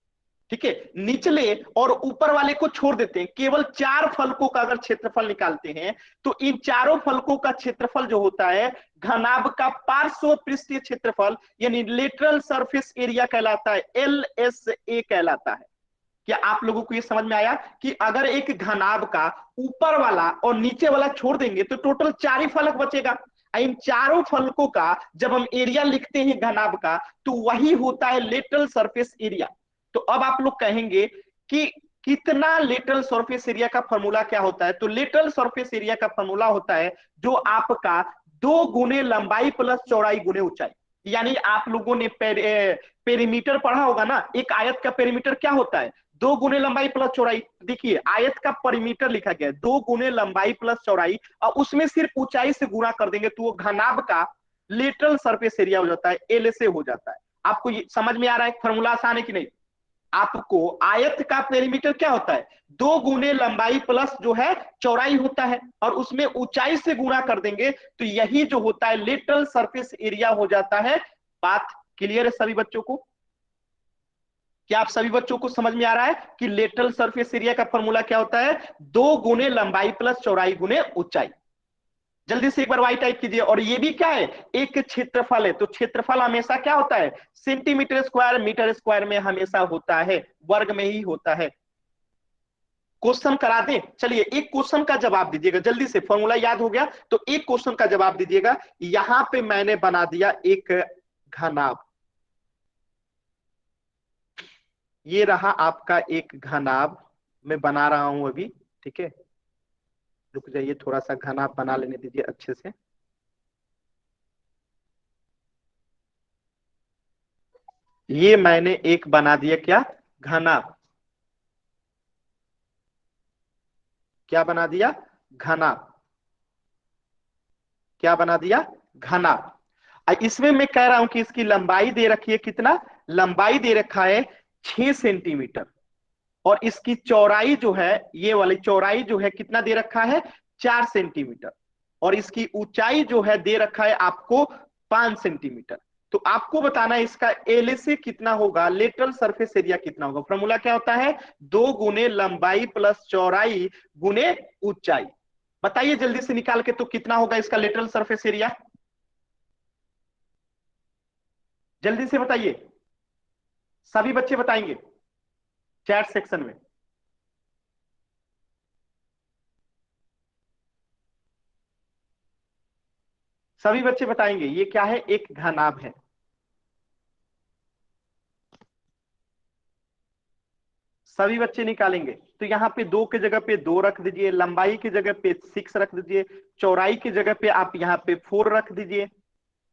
ठीक है, निचले और ऊपर वाले को छोड़ देते हैं, केवल 4 फलकों का अगर क्षेत्रफल निकालते हैं तो इन चारों फलकों का क्षेत्रफल जो होता है घनाभ का पार्श्व पृष्ठीय क्षेत्रफल यानी लेटरल सरफेस एरिया कहलाता है, LSA कहलाता है। क्या आप लोगों को यह समझ में आया कि अगर एक घनाभ का ऊपर वाला और नीचे वाला छोड़ देंगे तो टोटल 4 ही फलक बचेगा। इन चारों फलकों का जब हम एरिया लिखते हैं घनाभ का तो वही होता है लेटरल सरफेस एरिया। तो अब आप लोग कहेंगे कि कितना लेटरल सरफेस एरिया का फॉर्मूला क्या होता है, तो लेटरल सरफेस एरिया का फॉर्मूला होता है जो आपका 2 गुने लंबाई प्लस चौड़ाई गुने ऊंचाई। यानी आप लोगों ने पेरीमीटर पढ़ा होगा ना, एक आयत का पेरीमीटर क्या होता है, दो गुने लंबाई प्लस चौड़ाई। देखिए आयत का परिमीटर लिखा गया है, दो गुने लंबाई प्लस चौड़ाई, और उसमें सिर्फ ऊंचाई से गुणा कर देंगे तो वो घनाभ का लेटरल सरफेस एरिया हो जाता है, एल से हो जाता है। आपको ये समझ में आ रहा है फॉर्मूला आसान है कि नहीं? आपको आयत का पेरीमीटर क्या होता है, दो गुने लंबाई प्लस जो है चौड़ाई होता है, और उसमें ऊंचाई से गुणा कर देंगे तो यही जो होता है लेटरल सरफेस एरिया हो जाता है। बात क्लियर है सभी बच्चों को? क्या आप सभी बच्चों को समझ में आ रहा है कि लेटरल सरफेस एरिया का फॉर्मूला क्या होता है, दो गुने लंबाई प्लस चौड़ाई गुने ऊंचाई। जल्दी से एक बार वाई टाइप कीजिए। और ये भी क्या है, एक क्षेत्रफल है, तो क्षेत्रफल हमेशा क्या होता है, सेंटीमीटर स्क्वायर मीटर स्क्वायर में हमेशा होता है, वर्ग में ही होता है। क्वेश्चन करा दें, चलिए एक क्वेश्चन का जवाब दीजिएगा जल्दी से, फॉर्मूला याद हो गया तो एक क्वेश्चन का जवाब दीजिएगा। यहां पे मैंने बना दिया एक घनाभ, ये रहा आपका एक घनाभ, मैं बना रहा हूं अभी, ठीक है, रुक जाइए थोड़ा सा घनाभ बना लेने दीजिए अच्छे से। ये मैंने एक बना दिया क्या, घनाभ, क्या बना दिया, घनाभ, क्या बना दिया, घनाभ। इसमें मैं कह रहा हूं कि इसकी लंबाई दे रखी है कितना, लंबाई दे रखा है 6 सेंटीमीटर, और इसकी चौड़ाई जो है, ये वाली चौड़ाई जो है कितना दे रखा है, 4 सेंटीमीटर, और इसकी ऊंचाई जो है दे रखा है आपको 5 सेंटीमीटर। तो आपको बताना है इसका एल से कितना होगा, लेटरल सरफेस एरिया कितना होगा। फॉर्मूला क्या होता है, दो गुने लंबाई प्लस चौड़ाई गुने ऊंचाई। बताइए जल्दी से निकाल के, तो कितना होगा इसका लेटरल सरफेस एरिया, जल्दी से बताइए, सभी बच्चे बताएंगे चैट सेक्शन में। सभी बच्चे बताएंगे ये क्या है, एक घनाभ है। सभी बच्चे निकालेंगे, तो यहाँ पे दो के जगह पे दो रख दीजिए, लंबाई की जगह पे 6 रख दीजिए, चौड़ाई की जगह पे आप यहाँ पे 4 रख दीजिए,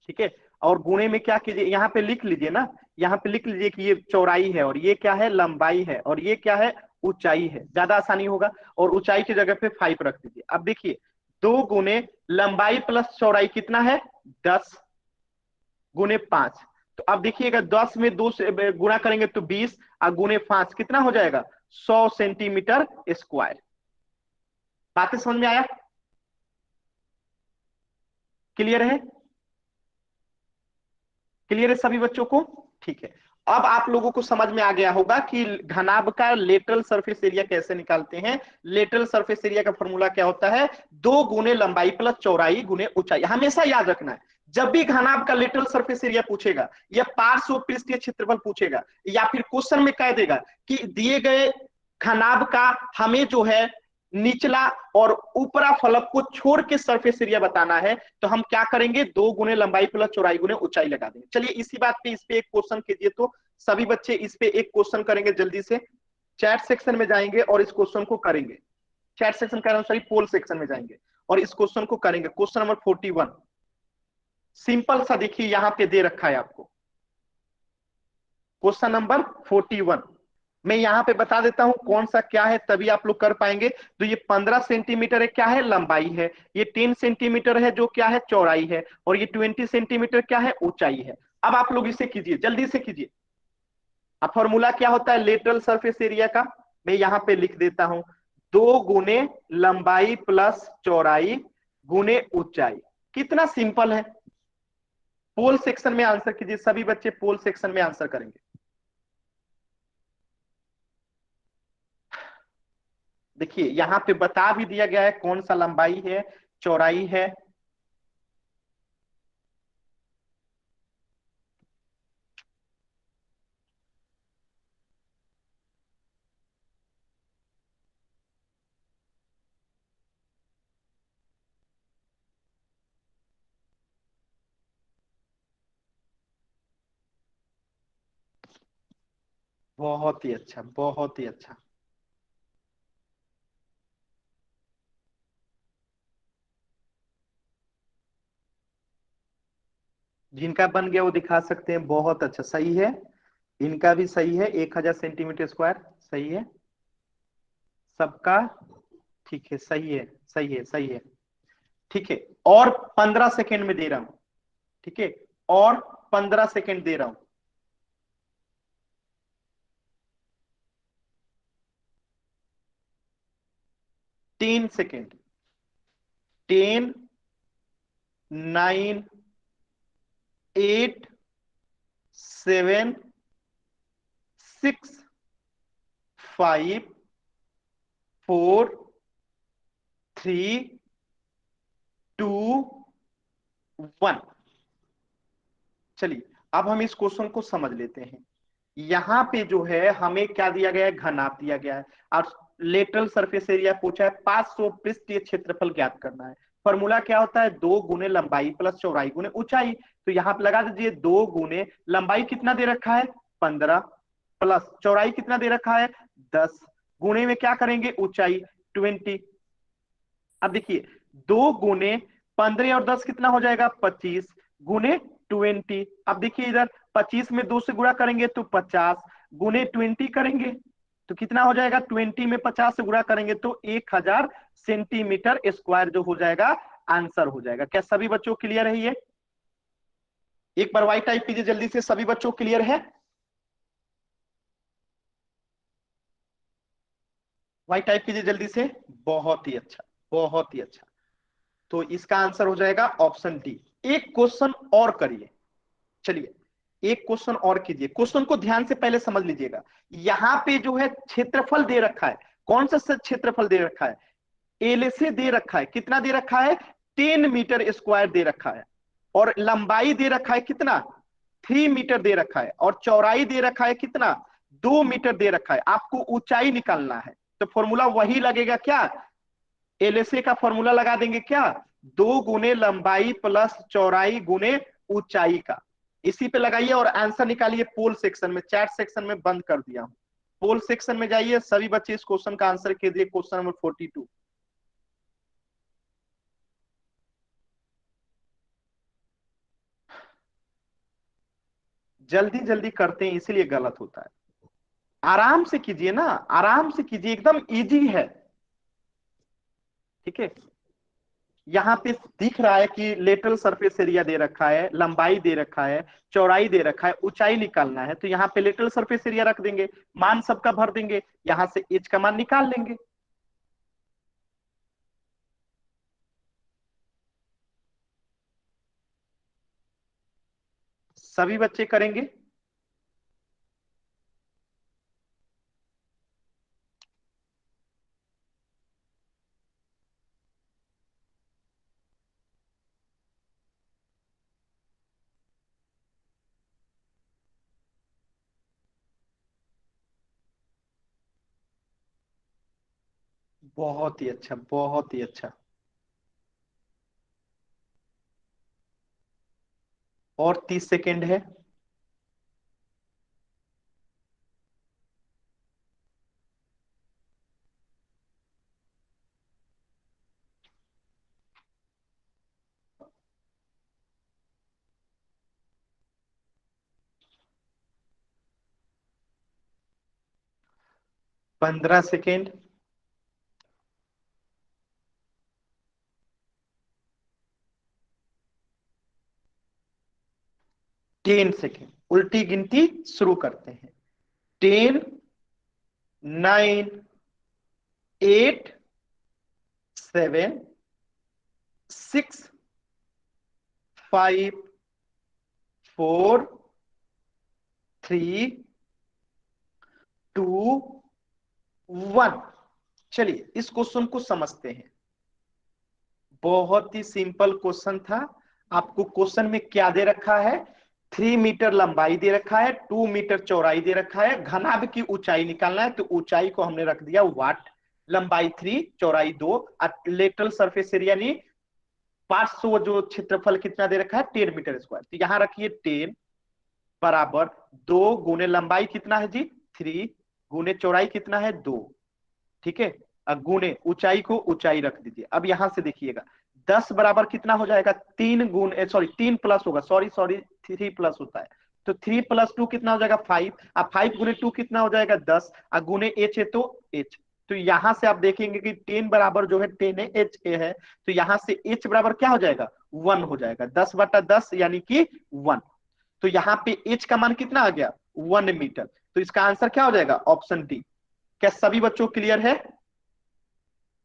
ठीक है। और गुणे में क्या कीजिए, यहाँ पे लिख लीजिए ना, यहाँ पे लिख लीजिए कि ये चौड़ाई है और ये क्या है, लंबाई है, और ये क्या है, ऊंचाई है, ज्यादा आसानी होगा। और ऊंचाई की जगह पे 5 रख दीजिए। अब देखिए, दो गुने लंबाई प्लस चौड़ाई कितना है, 10 गुने 5। तो अब देखिएगा 10 में 2 से गुणा करेंगे तो 20, और गुने 5 कितना हो जाएगा, 100 सेंटीमीटर स्क्वायर। बातें समझ में आया, क्लियर है, क्लियर है सभी बच्चों को? ठीक है। अब आप लोगों को समझ में आ गया होगा कि घनाभ का लेटरल सरफेस एरिया कैसे निकालते हैं। लेटरल सरफेस एरिया का फॉर्मूला क्या होता है, दो गुने लंबाई प्लस चौड़ाई गुने ऊंचाई। हमेशा याद रखना है, जब भी घनाभ का लेटरल सरफेस एरिया पूछेगा, या पार्श्व पृष्ठीय क्षेत्रफल पूछेगा, या फिर क्वेश्चन में कह देगा कि दिए गए घनाभ का हमें जो है निचला और ऊपरा फलक को छोड़ के सरफेस एरिया बताना है, तो हम क्या करेंगे, दो गुने लंबाई प्लस चौड़ाई गुने ऊंचाई लगा देंगे। चलिए इसी बात पे इस पे एक क्वेश्चन कीजिए, तो सभी बच्चे इस पे एक क्वेश्चन करेंगे जल्दी से, चैट सेक्शन में जाएंगे और इस क्वेश्चन को करेंगे। चैट सेक्शन कह रहा हूं, सॉरी पोल सेक्शन में जाएंगे और इस क्वेश्चन को करेंगे। क्वेश्चन नंबर 41 सिंपल सा, देखिए यहां पे दे रखा है आपको, क्वेश्चन नंबर 41 मैं यहां पे बता देता हूं कौन सा क्या है, तभी आप लोग कर पाएंगे। तो ये 15 सेंटीमीटर है, क्या है, लंबाई है। ये 10 सेंटीमीटर है जो क्या है, चौड़ाई है। और ये 20 सेंटीमीटर क्या है, ऊंचाई है। अब आप लोग इसे कीजिए, जल्दी से कीजिए। अब फॉर्मूला क्या होता है लेटरल सरफेस एरिया का, मैं यहां पे लिख देता हूं, दो गुने लंबाई प्लस चौड़ाई गुने ऊंचाई। कितना सिंपल है। पोल सेक्शन में आंसर कीजिए, सभी बच्चे पोल सेक्शन में आंसर करेंगे। देखिए यहां पे बता भी दिया गया है कौन सा लंबाई है, चौड़ाई है। बहुत ही अच्छा, बहुत ही अच्छा। जिनका बन गया वो दिखा सकते हैं, बहुत अच्छा, सही है। इनका भी सही है, 1000 सेंटीमीटर स्क्वायर सही है सबका? ठीक है, सही है, सही है, सही है। ठीक है, और 15 सेकेंड में दे रहा हूं। ठीक है, और 15 सेकेंड दे रहा हूं। 3 सेकेंड। 10, 9, 8, 7, 6, 5, 4, 3, 2, 1। चलिए, अब हम इस क्वेश्चन को समझ लेते हैं। यहाँ पे जो है हमें क्या दिया गया है, घनाभ दिया गया है, और लेटरल सरफेस एरिया पूछा है, 500 पृष्ठीय क्षेत्रफल ज्ञात करना है। फॉर्मूला क्या होता है, 2 गुने लंबाई प्लस चौड़ाई गुने ऊंचाई। तो यहाँ पे लगा दीजिए, 2 गुने लंबाई कितना दे रखा है 15, प्लस चौड़ाई कितना दे रखा है 10, गुणे में क्या करेंगे ऊंचाई 20। अब देखिए, 2 गुने 15 और 10 कितना हो जाएगा 25, गुने 20। अब देखिए इधर 25 में 2 से गुणा करेंगे तो 50, गुने 20 करेंगे तो कितना हो जाएगा, 20 में 50 से गुणा करेंगे तो 1000 सेंटीमीटर स्क्वायर जो हो जाएगा, आंसर हो जाएगा। क्या सभी बच्चों क्लियर है ये? एक बार वाई टाइप कीजिए जल्दी से, सभी बच्चों क्लियर है? वाई टाइप कीजिए जल्दी से। बहुत ही अच्छा, बहुत ही अच्छा। तो इसका आंसर हो जाएगा ऑप्शन डी। एक क्वेश्चन और करिए। चलिए, एक क्वेश्चन और कीजिए। क्वेश्चन को ध्यान से पहले समझ लीजिएगा। यहाँ पे जो है क्षेत्रफल दे रखा है, कौन सा क्षेत्रफल दे रखा है, एल से दे रखा है, कितना दे रखा है 10 मीटर स्क्वायर दे रखा है, और लंबाई दे रखा है कितना 3 मीटर दे रखा है, और चौड़ाई दे रखा है कितना 2 मीटर दे रखा है। आपको ऊंचाई निकालना है, तो फॉर्मूला वही लगेगा क्या, एलएसए का फॉर्मूला लगा देंगे क्या, 2 गुने लंबाई प्लस चौड़ाई गुने ऊंचाई का। इसी पे लगाइए और आंसर निकालिए पोल सेक्शन में। चैट सेक्शन में बंद कर दिया हूं, पोल सेक्शन में जाइए, सभी बच्चे इस क्वेश्चन का आंसर कीजिए, क्वेश्चन नंबर 42। जल्दी जल्दी करते हैं इसीलिए गलत होता है। आराम से कीजिए ना, आराम से कीजिए, एकदम इजी है। ठीक है, यहाँ पे दिख रहा है कि लेटरल सरफेस एरिया दे रखा है, लंबाई दे रखा है, चौड़ाई दे रखा है, ऊंचाई निकालना है, तो यहाँ पे लेटरल सरफेस एरिया रख देंगे, मान सबका भर देंगे, यहां से एच का मान निकाल लेंगे। सभी बच्चे करेंगे? बहुत ही अच्छा, बहुत ही अच्छा। और 30 सेकेंड है। पंद्रह सेकेंड। 10 सेकेंड। उल्टी गिनती शुरू करते हैं। 10, 9, 8, 7, 6, 5, 4, 3, 2, 1। चलिए इस क्वेश्चन को समझते हैं। बहुत ही सिंपल क्वेश्चन था। आपको क्वेश्चन में क्या दे रखा है, 3 मीटर लंबाई दे रखा है, 2 मीटर चौड़ाई दे रखा है, घनाभ की ऊंचाई निकालना है, तो ऊंचाई को हमने रख दिया वाट, लंबाई 3 चौड़ाई 2, लेटरल सरफेस एरिया यानी 500 जो क्षेत्रफल कितना दे रखा है 10 मीटर स्क्वायर। तो यहां रखिए 10 बराबर 2 गुने लंबाई कितना है जी 3, गुने चौड़ाई कितना है 2। ठीक है, गुने ऊंचाई को ऊंचाई रख दीजिए। अब यहां से देखिएगा 10 बराबर कितना हो जाएगा 3 गुण, सॉरी 3 प्लस होगा, सॉरी सॉरी 3 प्लस होता है, तो 3 + 2 कितना हो जाएगा 5, अब 5 × 2 कितना हो जाएगा 10, और गुने h है तो h। तो यहां से आप देखेंगे कि 10 बराबर जो है 10 है, h a है, तो यहां से h बराबर क्या हो जाएगा 1 हो जाएगा, 10/10 यानी कि 1। तो यहाँ पे h का मान कितना आ गया 1 मीटर। तो इसका आंसर क्या हो जाएगा ऑप्शन डी। क्या सभी बच्चों को क्लियर है?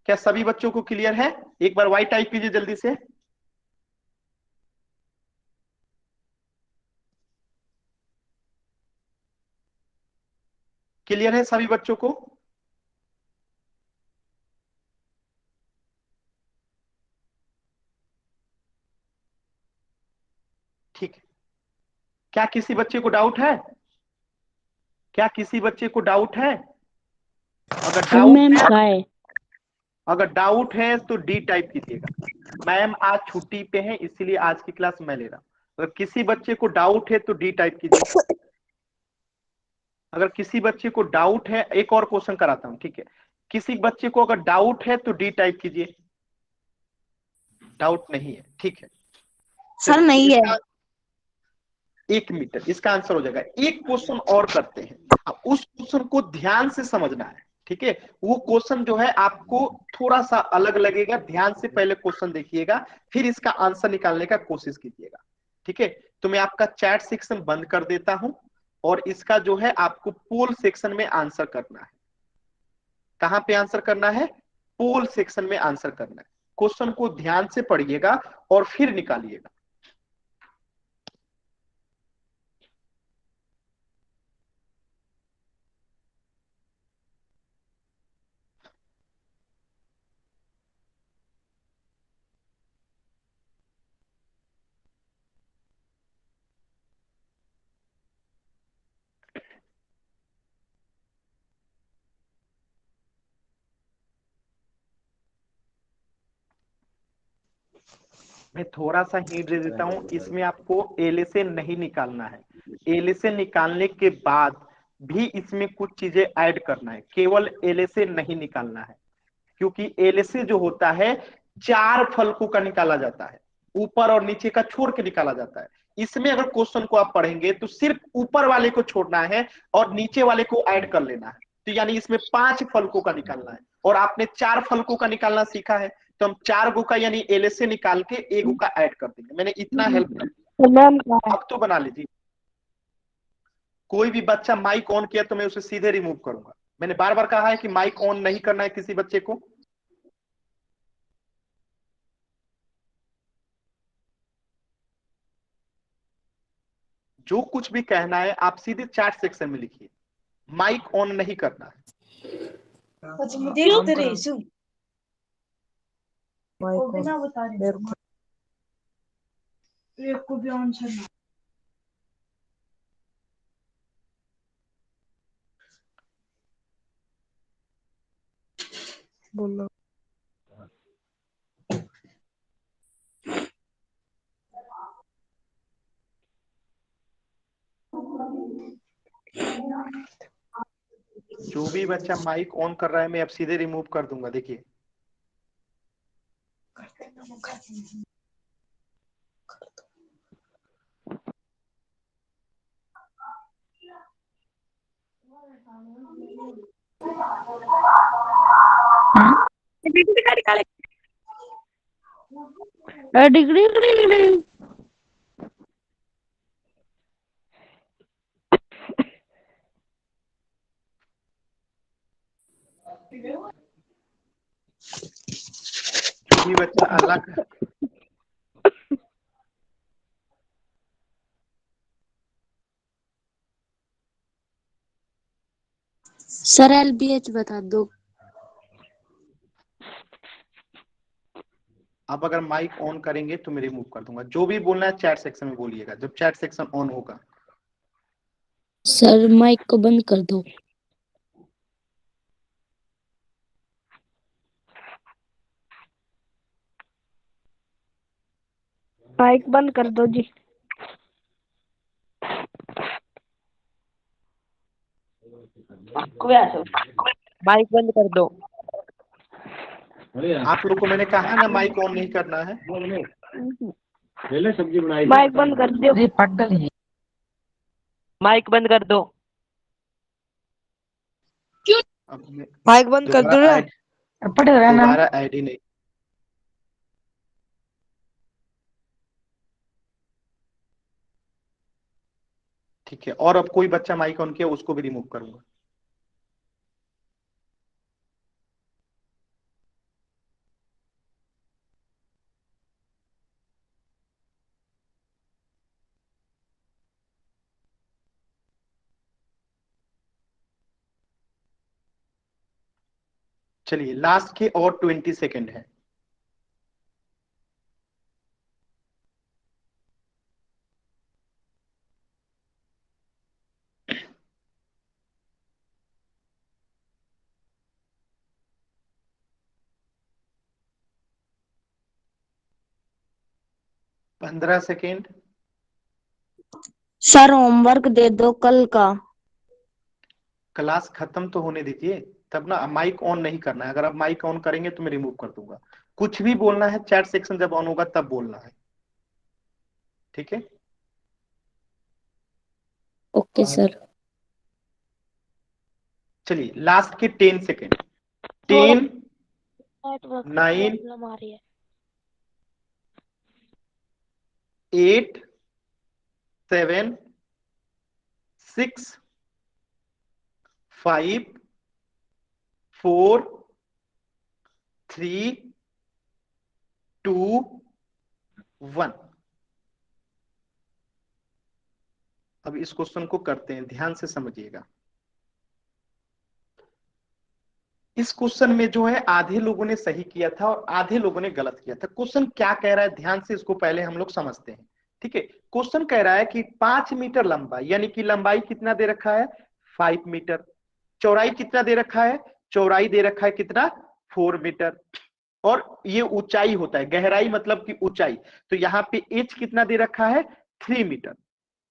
क्या सभी बच्चों को क्लियर है? एक बार वाई टाइप कीजिए जल्दी से। क्लियर है सभी बच्चों को? ठीक है। क्या किसी बच्चे को डाउट है? क्या किसी बच्चे को डाउट है? अगर डाउट है, अगर डाउट है तो डी टाइप कीजिएगा। मैम आज छुट्टी पे है इसीलिए आज की क्लास मैं ले रहा हूं। अगर किसी बच्चे को डाउट है तो डी टाइप कीजिए। अगर किसी बच्चे को डाउट है, एक और क्वेश्चन कराता हूं, ठीक है। किसी बच्चे को अगर डाउट है तो डी टाइप कीजिए। डाउट नहीं है, ठीक है सर नहीं है। 1 मीटर इसका आंसर हो जाएगा। एक क्वेश्चन और करते हैं, अब उस क्वेश्चन को ध्यान से समझना है, ठीक है। वो क्वेश्चन जो है आपको थोड़ा सा अलग लगेगा, ध्यान से पहले क्वेश्चन देखिएगा, फिर इसका आंसर निकालने का कोशिश कीजिएगा, ठीक है। तो मैं आपका चैट सेक्शन बंद कर देता हूं, और इसका जो है आपको पोल सेक्शन में आंसर करना है। कहां पे आंसर करना है? पोल सेक्शन में आंसर करना है। क्वेश्चन को ध्यान से पढ़िएगा और फिर निकालिएगा। मैं थोड़ा सा हिंट दे देता हूं, इसमें आपको एल से नहीं निकालना है। एल से निकालने के बाद भी इसमें कुछ चीजें ऐड करना है, केवल एल से नहीं निकालना है। क्योंकि एल से जो होता है 4 फलकों का निकाला जाता है, ऊपर और नीचे का छोड़ के निकाला जाता है। इसमें अगर क्वेश्चन को आप पढ़ेंगे तो सिर्फ ऊपर वाले को छोड़ना है और नीचे वाले को ऐड कर लेना है। तो यानी इसमें 5 फलकों का निकालना है, और आपने 4 फलकों का निकालना सीखा है, तो हम 4 गो का यानी एल से निकाल के 1 गो का ऐड कर देंगे। मैंने इतना हेल्प कर दिया, अब तो बना लीजिए। कोई भी बच्चा माइक ऑन किया तो मैं उसे सीधे रिमूव करूंगा। मैंने बार बार कहा है कि माइक ऑन नहीं करना है किसी बच्चे को। जो कुछ भी कहना है आप सीधे चैट सेक्शन में लिखिए, माइक ऑन नहीं करना है। बोलो। जो भी बच्चा माइक ऑन कर रहा है मैं अब सीधे रिमूव कर दूंगा। देखिए जो भी बच्चा अल्लाह का सर LBH बता दो। आप अगर माइक ऑन करेंगे तो मैं रिमूव कर दूंगा। जो भी बोलना है चैट सेक्शन में बोलिएगा जब चैट सेक्शन ऑन होगा। सर माइक को बंद कर दो। माइक बंद कर दो जी। माइक बंद कर दो। आप लोग को मैंने कहा ना माइक ऑन नहीं करना है। माइक बंद कर दो। माइक बंद कर दो। अब माइक बंद कर दो दोबारा रे। ऐड पढ़ रहा है ना। दोबारा ऐड ही नहीं। ठीक है, और अब कोई बच्चा माइक ऑन किया उसको भी रिमूव करूंगा। चलिए, लास्ट के और 20 सेकेंड है। पंद्रह सेकेंड। सर होमवर्क दे दो कल का। क्लास खत्म तो होने दीजिए, तब ना माइक ऑन नहीं करना है। अगर आप माइक ऑन करेंगे तो मैं रिमूव कर दूंगा। कुछ भी बोलना है, चैट सेक्शन जब ऑन होगा तब बोलना है, ठीक है। Okay sir. चलिए, लास्ट के 10 सेकेंड। थोड़ा 10, नेटवर्क की 9, प्रॉब्लम आ रही है। 8, 7, 6, 5, 4, 3, 2, 1। अब इस क्वेश्चन को करते हैं, ध्यान से समझिएगा। इस क्वेश्चन में जो है आधे लोगों ने सही किया था और आधे लोगों ने गलत किया था। क्वेश्चन क्या कह रहा है, ध्यान से इसको पहले हम लोग समझते हैं, ठीक है। क्वेश्चन कह रहा है कि 5 मीटर लंबा, यानी कि लंबाई कितना दे रखा है 5 मीटर, चौड़ाई कितना दे रखा है, चौड़ाई दे रखा है कितना 4 मीटर, और ये ऊंचाई होता है, गहराई मतलब कि ऊंचाई, तो यहाँ पे एच कितना दे रखा है 3 मीटर,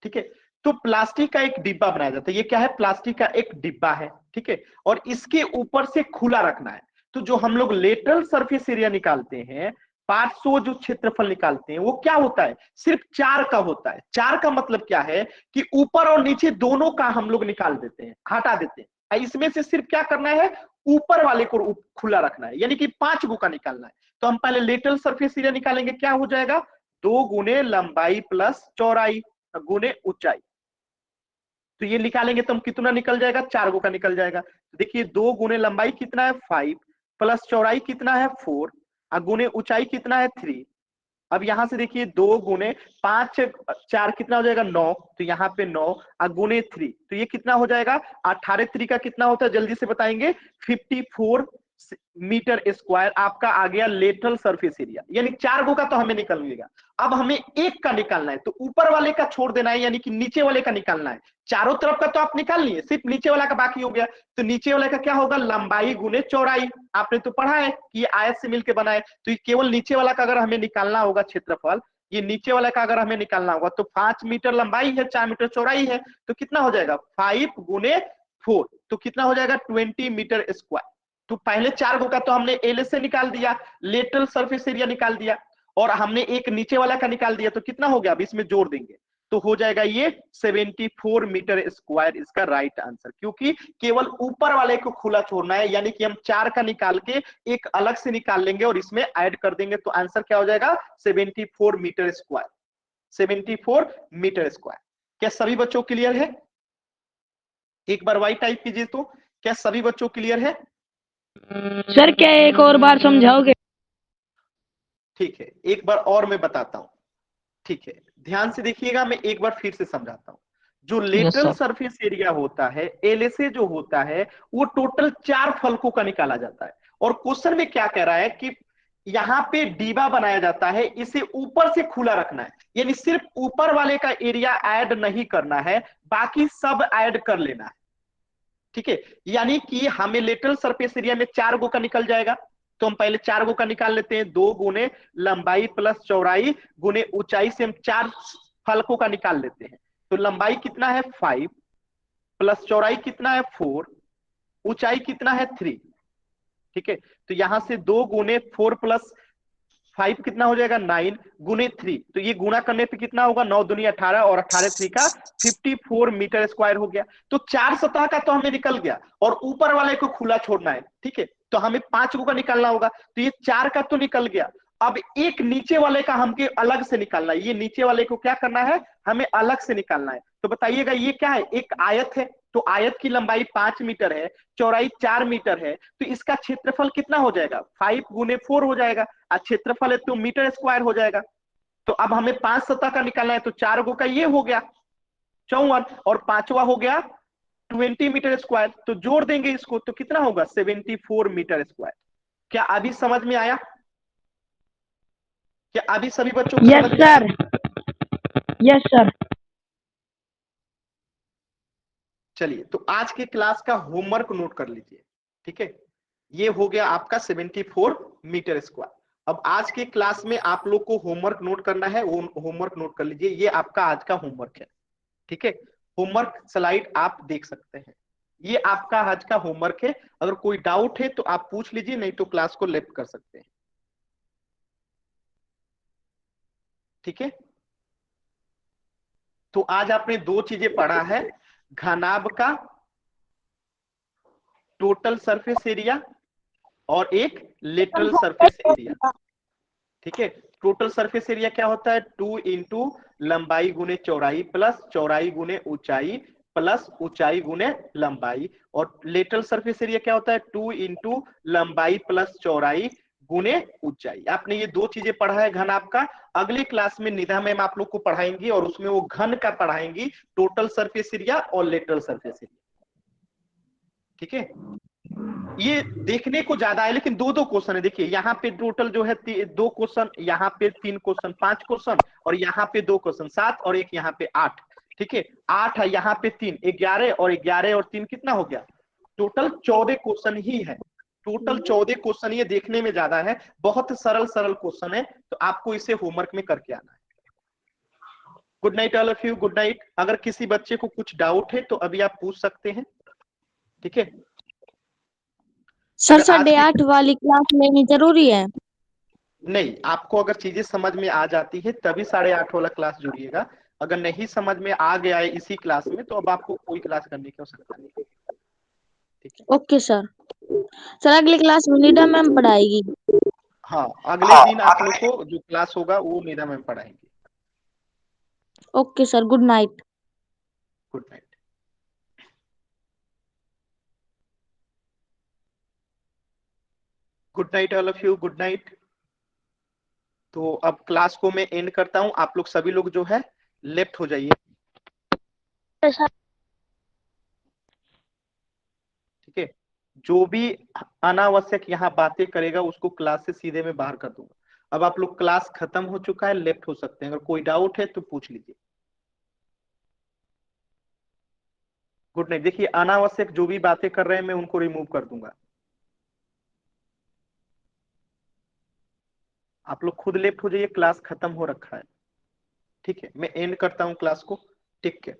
ठीक है। तो प्लास्टिक का एक डिब्बा बनाया जाता है। ये क्या है, प्लास्टिक का एक डिब्बा है, ठीक है, और इसके ऊपर से खुला रखना है। तो जो हम लोग लेटरल सरफेस एरिया निकालते हैं, 500 जो क्षेत्रफल निकालते हैं, वो क्या होता है, सिर्फ 4 का होता है। 4 का मतलब क्या है कि ऊपर और नीचे दोनों का हम लोग निकाल देते हैं, हटा देते हैं। इसमें से सिर्फ क्या करना है, ऊपर वाले को खुला रखना है, यानी कि 5 गो का निकालना है। तो हम पहले लेटरल सरफेस एरिया निकालेंगे, क्या हो जाएगा 2 गुने लंबाई प्लस चौड़ाई गुने ऊंचाई। तो ये निकालेंगे तो हम कितना निकल जाएगा, 4 गो का निकल जाएगा। तो देखिए 2 गुने लंबाई कितना है 5, प्लस चौड़ाई कितना है 4, और गुने ऊंचाई कितना है 3। अब यहां से देखिए 2 गुने 5 4 कितना हो जाएगा 9, तो यहाँ पे 9 और गुने 3, तो ये कितना हो जाएगा 18 3 का कितना होता है, जल्दी से बताएंगे 54 मीटर स्क्वायर आपका आ गया लेटरल सरफेस एरिया। यानी 4 गो का तो हमें निकलेगा। अब हमें एक का निकालना है, तो ऊपर वाले का छोड़ देना है, यानी कि नीचे वाले का निकालना है। चारों तरफ का तो आप निकाल लिए, सिर्फ नीचे वाला का बाकी हो गया। तो नीचे वाले का क्या होगा, लंबाई गुने चौड़ाई। आपने तो पढ़ा है कि ये आयत से मिलकर बना है, तो ये केवल नीचे वाला का अगर हमें निकालना होगा क्षेत्रफल, ये नीचे वाला का अगर हमें निकालना होगा, तो 5 मीटर लंबाई है, 4 मीटर चौड़ाई है, तो कितना हो जाएगा 5 गुने 4, तो कितना हो जाएगा 20 मीटर स्क्वायर। तो पहले 4 गो का तो हमने एल से निकाल दिया, लेटरल सरफेस एरिया निकाल दिया, और हमने एक नीचे वाला का निकाल दिया, तो कितना हो गया, अब इसमें जोड़ देंगे तो हो जाएगा ये 74 मीटर स्क्वायर इसका राइट आंसर। क्योंकि केवल ऊपर वाले को खुला छोड़ना है, यानी कि हम 4 का निकाल के एक अलग से निकाल लेंगे और इसमें ऐड कर देंगे, तो आंसर क्या हो जाएगा 74 मीटर स्क्वायर। 74 metre square. क्या सभी बच्चों क्लियर है, एक बार वाई टाइप कीजिए। तो क्या सभी बच्चों क्लियर है? सर क्या एक और बार समझाओगे? ठीक है, एक बार और मैं बताता हूं, ठीक है, ध्यान से देखिएगा, मैं एक बार फिर से समझाता हूं। जो लेटरल सरफेस एरिया होता है, एलएसए जो होता है, वो टोटल 4 फलकों का निकाला जाता है। और क्वेश्चन में क्या कह रहा है कि यहाँ पे डिब्बा बनाया जाता है, इसे ऊपर से खुला रखना है, यानी सिर्फ ऊपर वाले का एरिया ऐड नहीं करना है, बाकी सब ऐड कर लेना है, ठीक है। यानी कि हमें लेटरल सरफेस एरिया में 4 गो का निकल जाएगा, तो हम पहले 4 गो का निकाल लेते हैं। 2 गुने लंबाई प्लस चौड़ाई गुने ऊंचाई से हम 4 फलकों का निकाल लेते हैं। तो लंबाई कितना है 5, प्लस चौड़ाई कितना है 4, ऊंचाई कितना है 3, ठीक है। तो यहां से 2 गुने 4 प्लस 5 कितना हो जाएगा 9 गुने 3, तो ये गुणा करने पे कितना होगा 9 दूनी 18 और 18 3 का 54 मीटर स्क्वायर हो गया। तो 4 सतह का तो हमें निकल गया और ऊपर वाले को खुला छोड़ना है, ठीक है, तो हमें 5 को का निकालना होगा, तो ये 4 का तो निकल गया। अब एक नीचे वाले का हमके अलग से निकालना है, ये नीचे वाले को क्या करना है, हमें अलग से निकालना है। तो बताइएगा ये क्या है, एक आयत है, तो आयत की लंबाई 5 मीटर है, चौड़ाई 4 मीटर है, तो इसका क्षेत्रफल कितना हो जाएगा 5 गुने 4 हो जाएगा, और क्षेत्रफल है तो मीटर स्क्वायर हो जाएगा। तो अब हमें 5 सतह का निकालना है, तो 4 गो का ये हो गया 54 और 5वां हो गया 20 मीटर स्क्वायर, तो जोड़ देंगे इसको तो कितना होगा 74 मीटर स्क्वायर। क्या अभी समझ में आया? क्या अभी सभी बच्चों को यस समझ में आया? Sir, yes sir. चलिए, तो आज के क्लास का होमवर्क नोट कर लीजिए, ठीक है, ये हो गया आपका 74 मीटर स्क्वायर। अब आज के क्लास में आप लोग को होमवर्क नोट करना है, वो होमवर्क नोट कर लीजिए, ये आपका आज का होमवर्क है, ठीक है। होमवर्क स्लाइड आप देख सकते हैं, ये आपका आज का होमवर्क है। अगर कोई डाउट है तो आप पूछ लीजिए, नहीं तो क्लास को लेफ्ट कर सकते हैं, ठीक है। तो आज आपने दो चीजें पढ़ा है, घनाभ का टोटल सरफेस एरिया और एक लेटरल सरफेस एरिया, ठीक है। टोटल सरफेस एरिया क्या होता है 2 इंटू लंबाई गुने चौड़ाई प्लस चौड़ाई गुने ऊंचाई प्लस ऊंचाई गुने लंबाई, और लेटरल सरफेस एरिया क्या होता है 2 इंटू लंबाई प्लस चौड़ाई गुने ऊंचाई। आपने ये दो चीजें पढ़ा है घन आपका। अगली क्लास में निधा मैम आप लोग को पढ़ाएंगी और उसमें वो घन का पढ़ाएंगी, टोटल सरफेस एरिया और लेटरल सरफेस एरिया, ठीक है। ये देखने को ज्यादा है लेकिन दो दो क्वेश्चन है, देखिए यहाँ पे टोटल जो है 2 क्वेश्चन, यहाँ पे 3 क्वेश्चन 5 क्वेश्चन, और यहाँ पे 2 क्वेश्चन 7 और एक यहाँ पे 8, ठीक है। 8 है यहाँ पे 3, 11 और 11 और 3 कितना हो गया, टोटल 14 क्वेश्चन ही है, टोटल 14 क्वेश्चन। ये देखने में ज्यादा है, बहुत सरल सरल क्वेश्चन है, तो आपको इसे होमवर्क में करके आना है। Good night all of you, good night. अगर किसी बच्चे को कुछ डाउट है तो अभी आप पूछ सकते हैं, ठीक है। सर अगर आज 8:30 वाली क्लास लेनी जरूरी है? नहीं, आपको अगर चीजें समझ में आ जाती है तभी 8:30 वाला क्लास जुड़िएगा। अगर नहीं समझ में आ गया है इसी क्लास में तो अब आपको कोई क्लास करने की आवश्यकता नहीं है, ठीक है। Okay sir. सर अगली क्लास में निडा मैम पढ़ाएगी। हाँ, अगले दिन आप लोग को जो क्लास होगा वो नीना मैम पढ़ाएंगे। Okay sir, good night. Good night. Good night all of you, good night. तो अब क्लास को मैं एंड करता हूँ, आप लोग सभी लोग जो है लेफ्ट हो जाइए, ठीक है। जो भी अनावश्यक यहाँ बातें करेगा उसको क्लास से सीधे मैं बाहर कर दूंगा। अब आप लोग क्लास खत्म हो चुका है, लेफ्ट हो सकते हैं, अगर कोई डाउट है तो पूछ लीजिए। Good night. देखिए अनावश्यक जो भी बातें कर रहे हैं मैं उनको रिमूव कर दूंगा। आप लोग खुद लेफ्ट हो जाइए, क्लास खत्म हो रखा है, ठीक है। मैं एंड करता हूं क्लास को, ठीक है।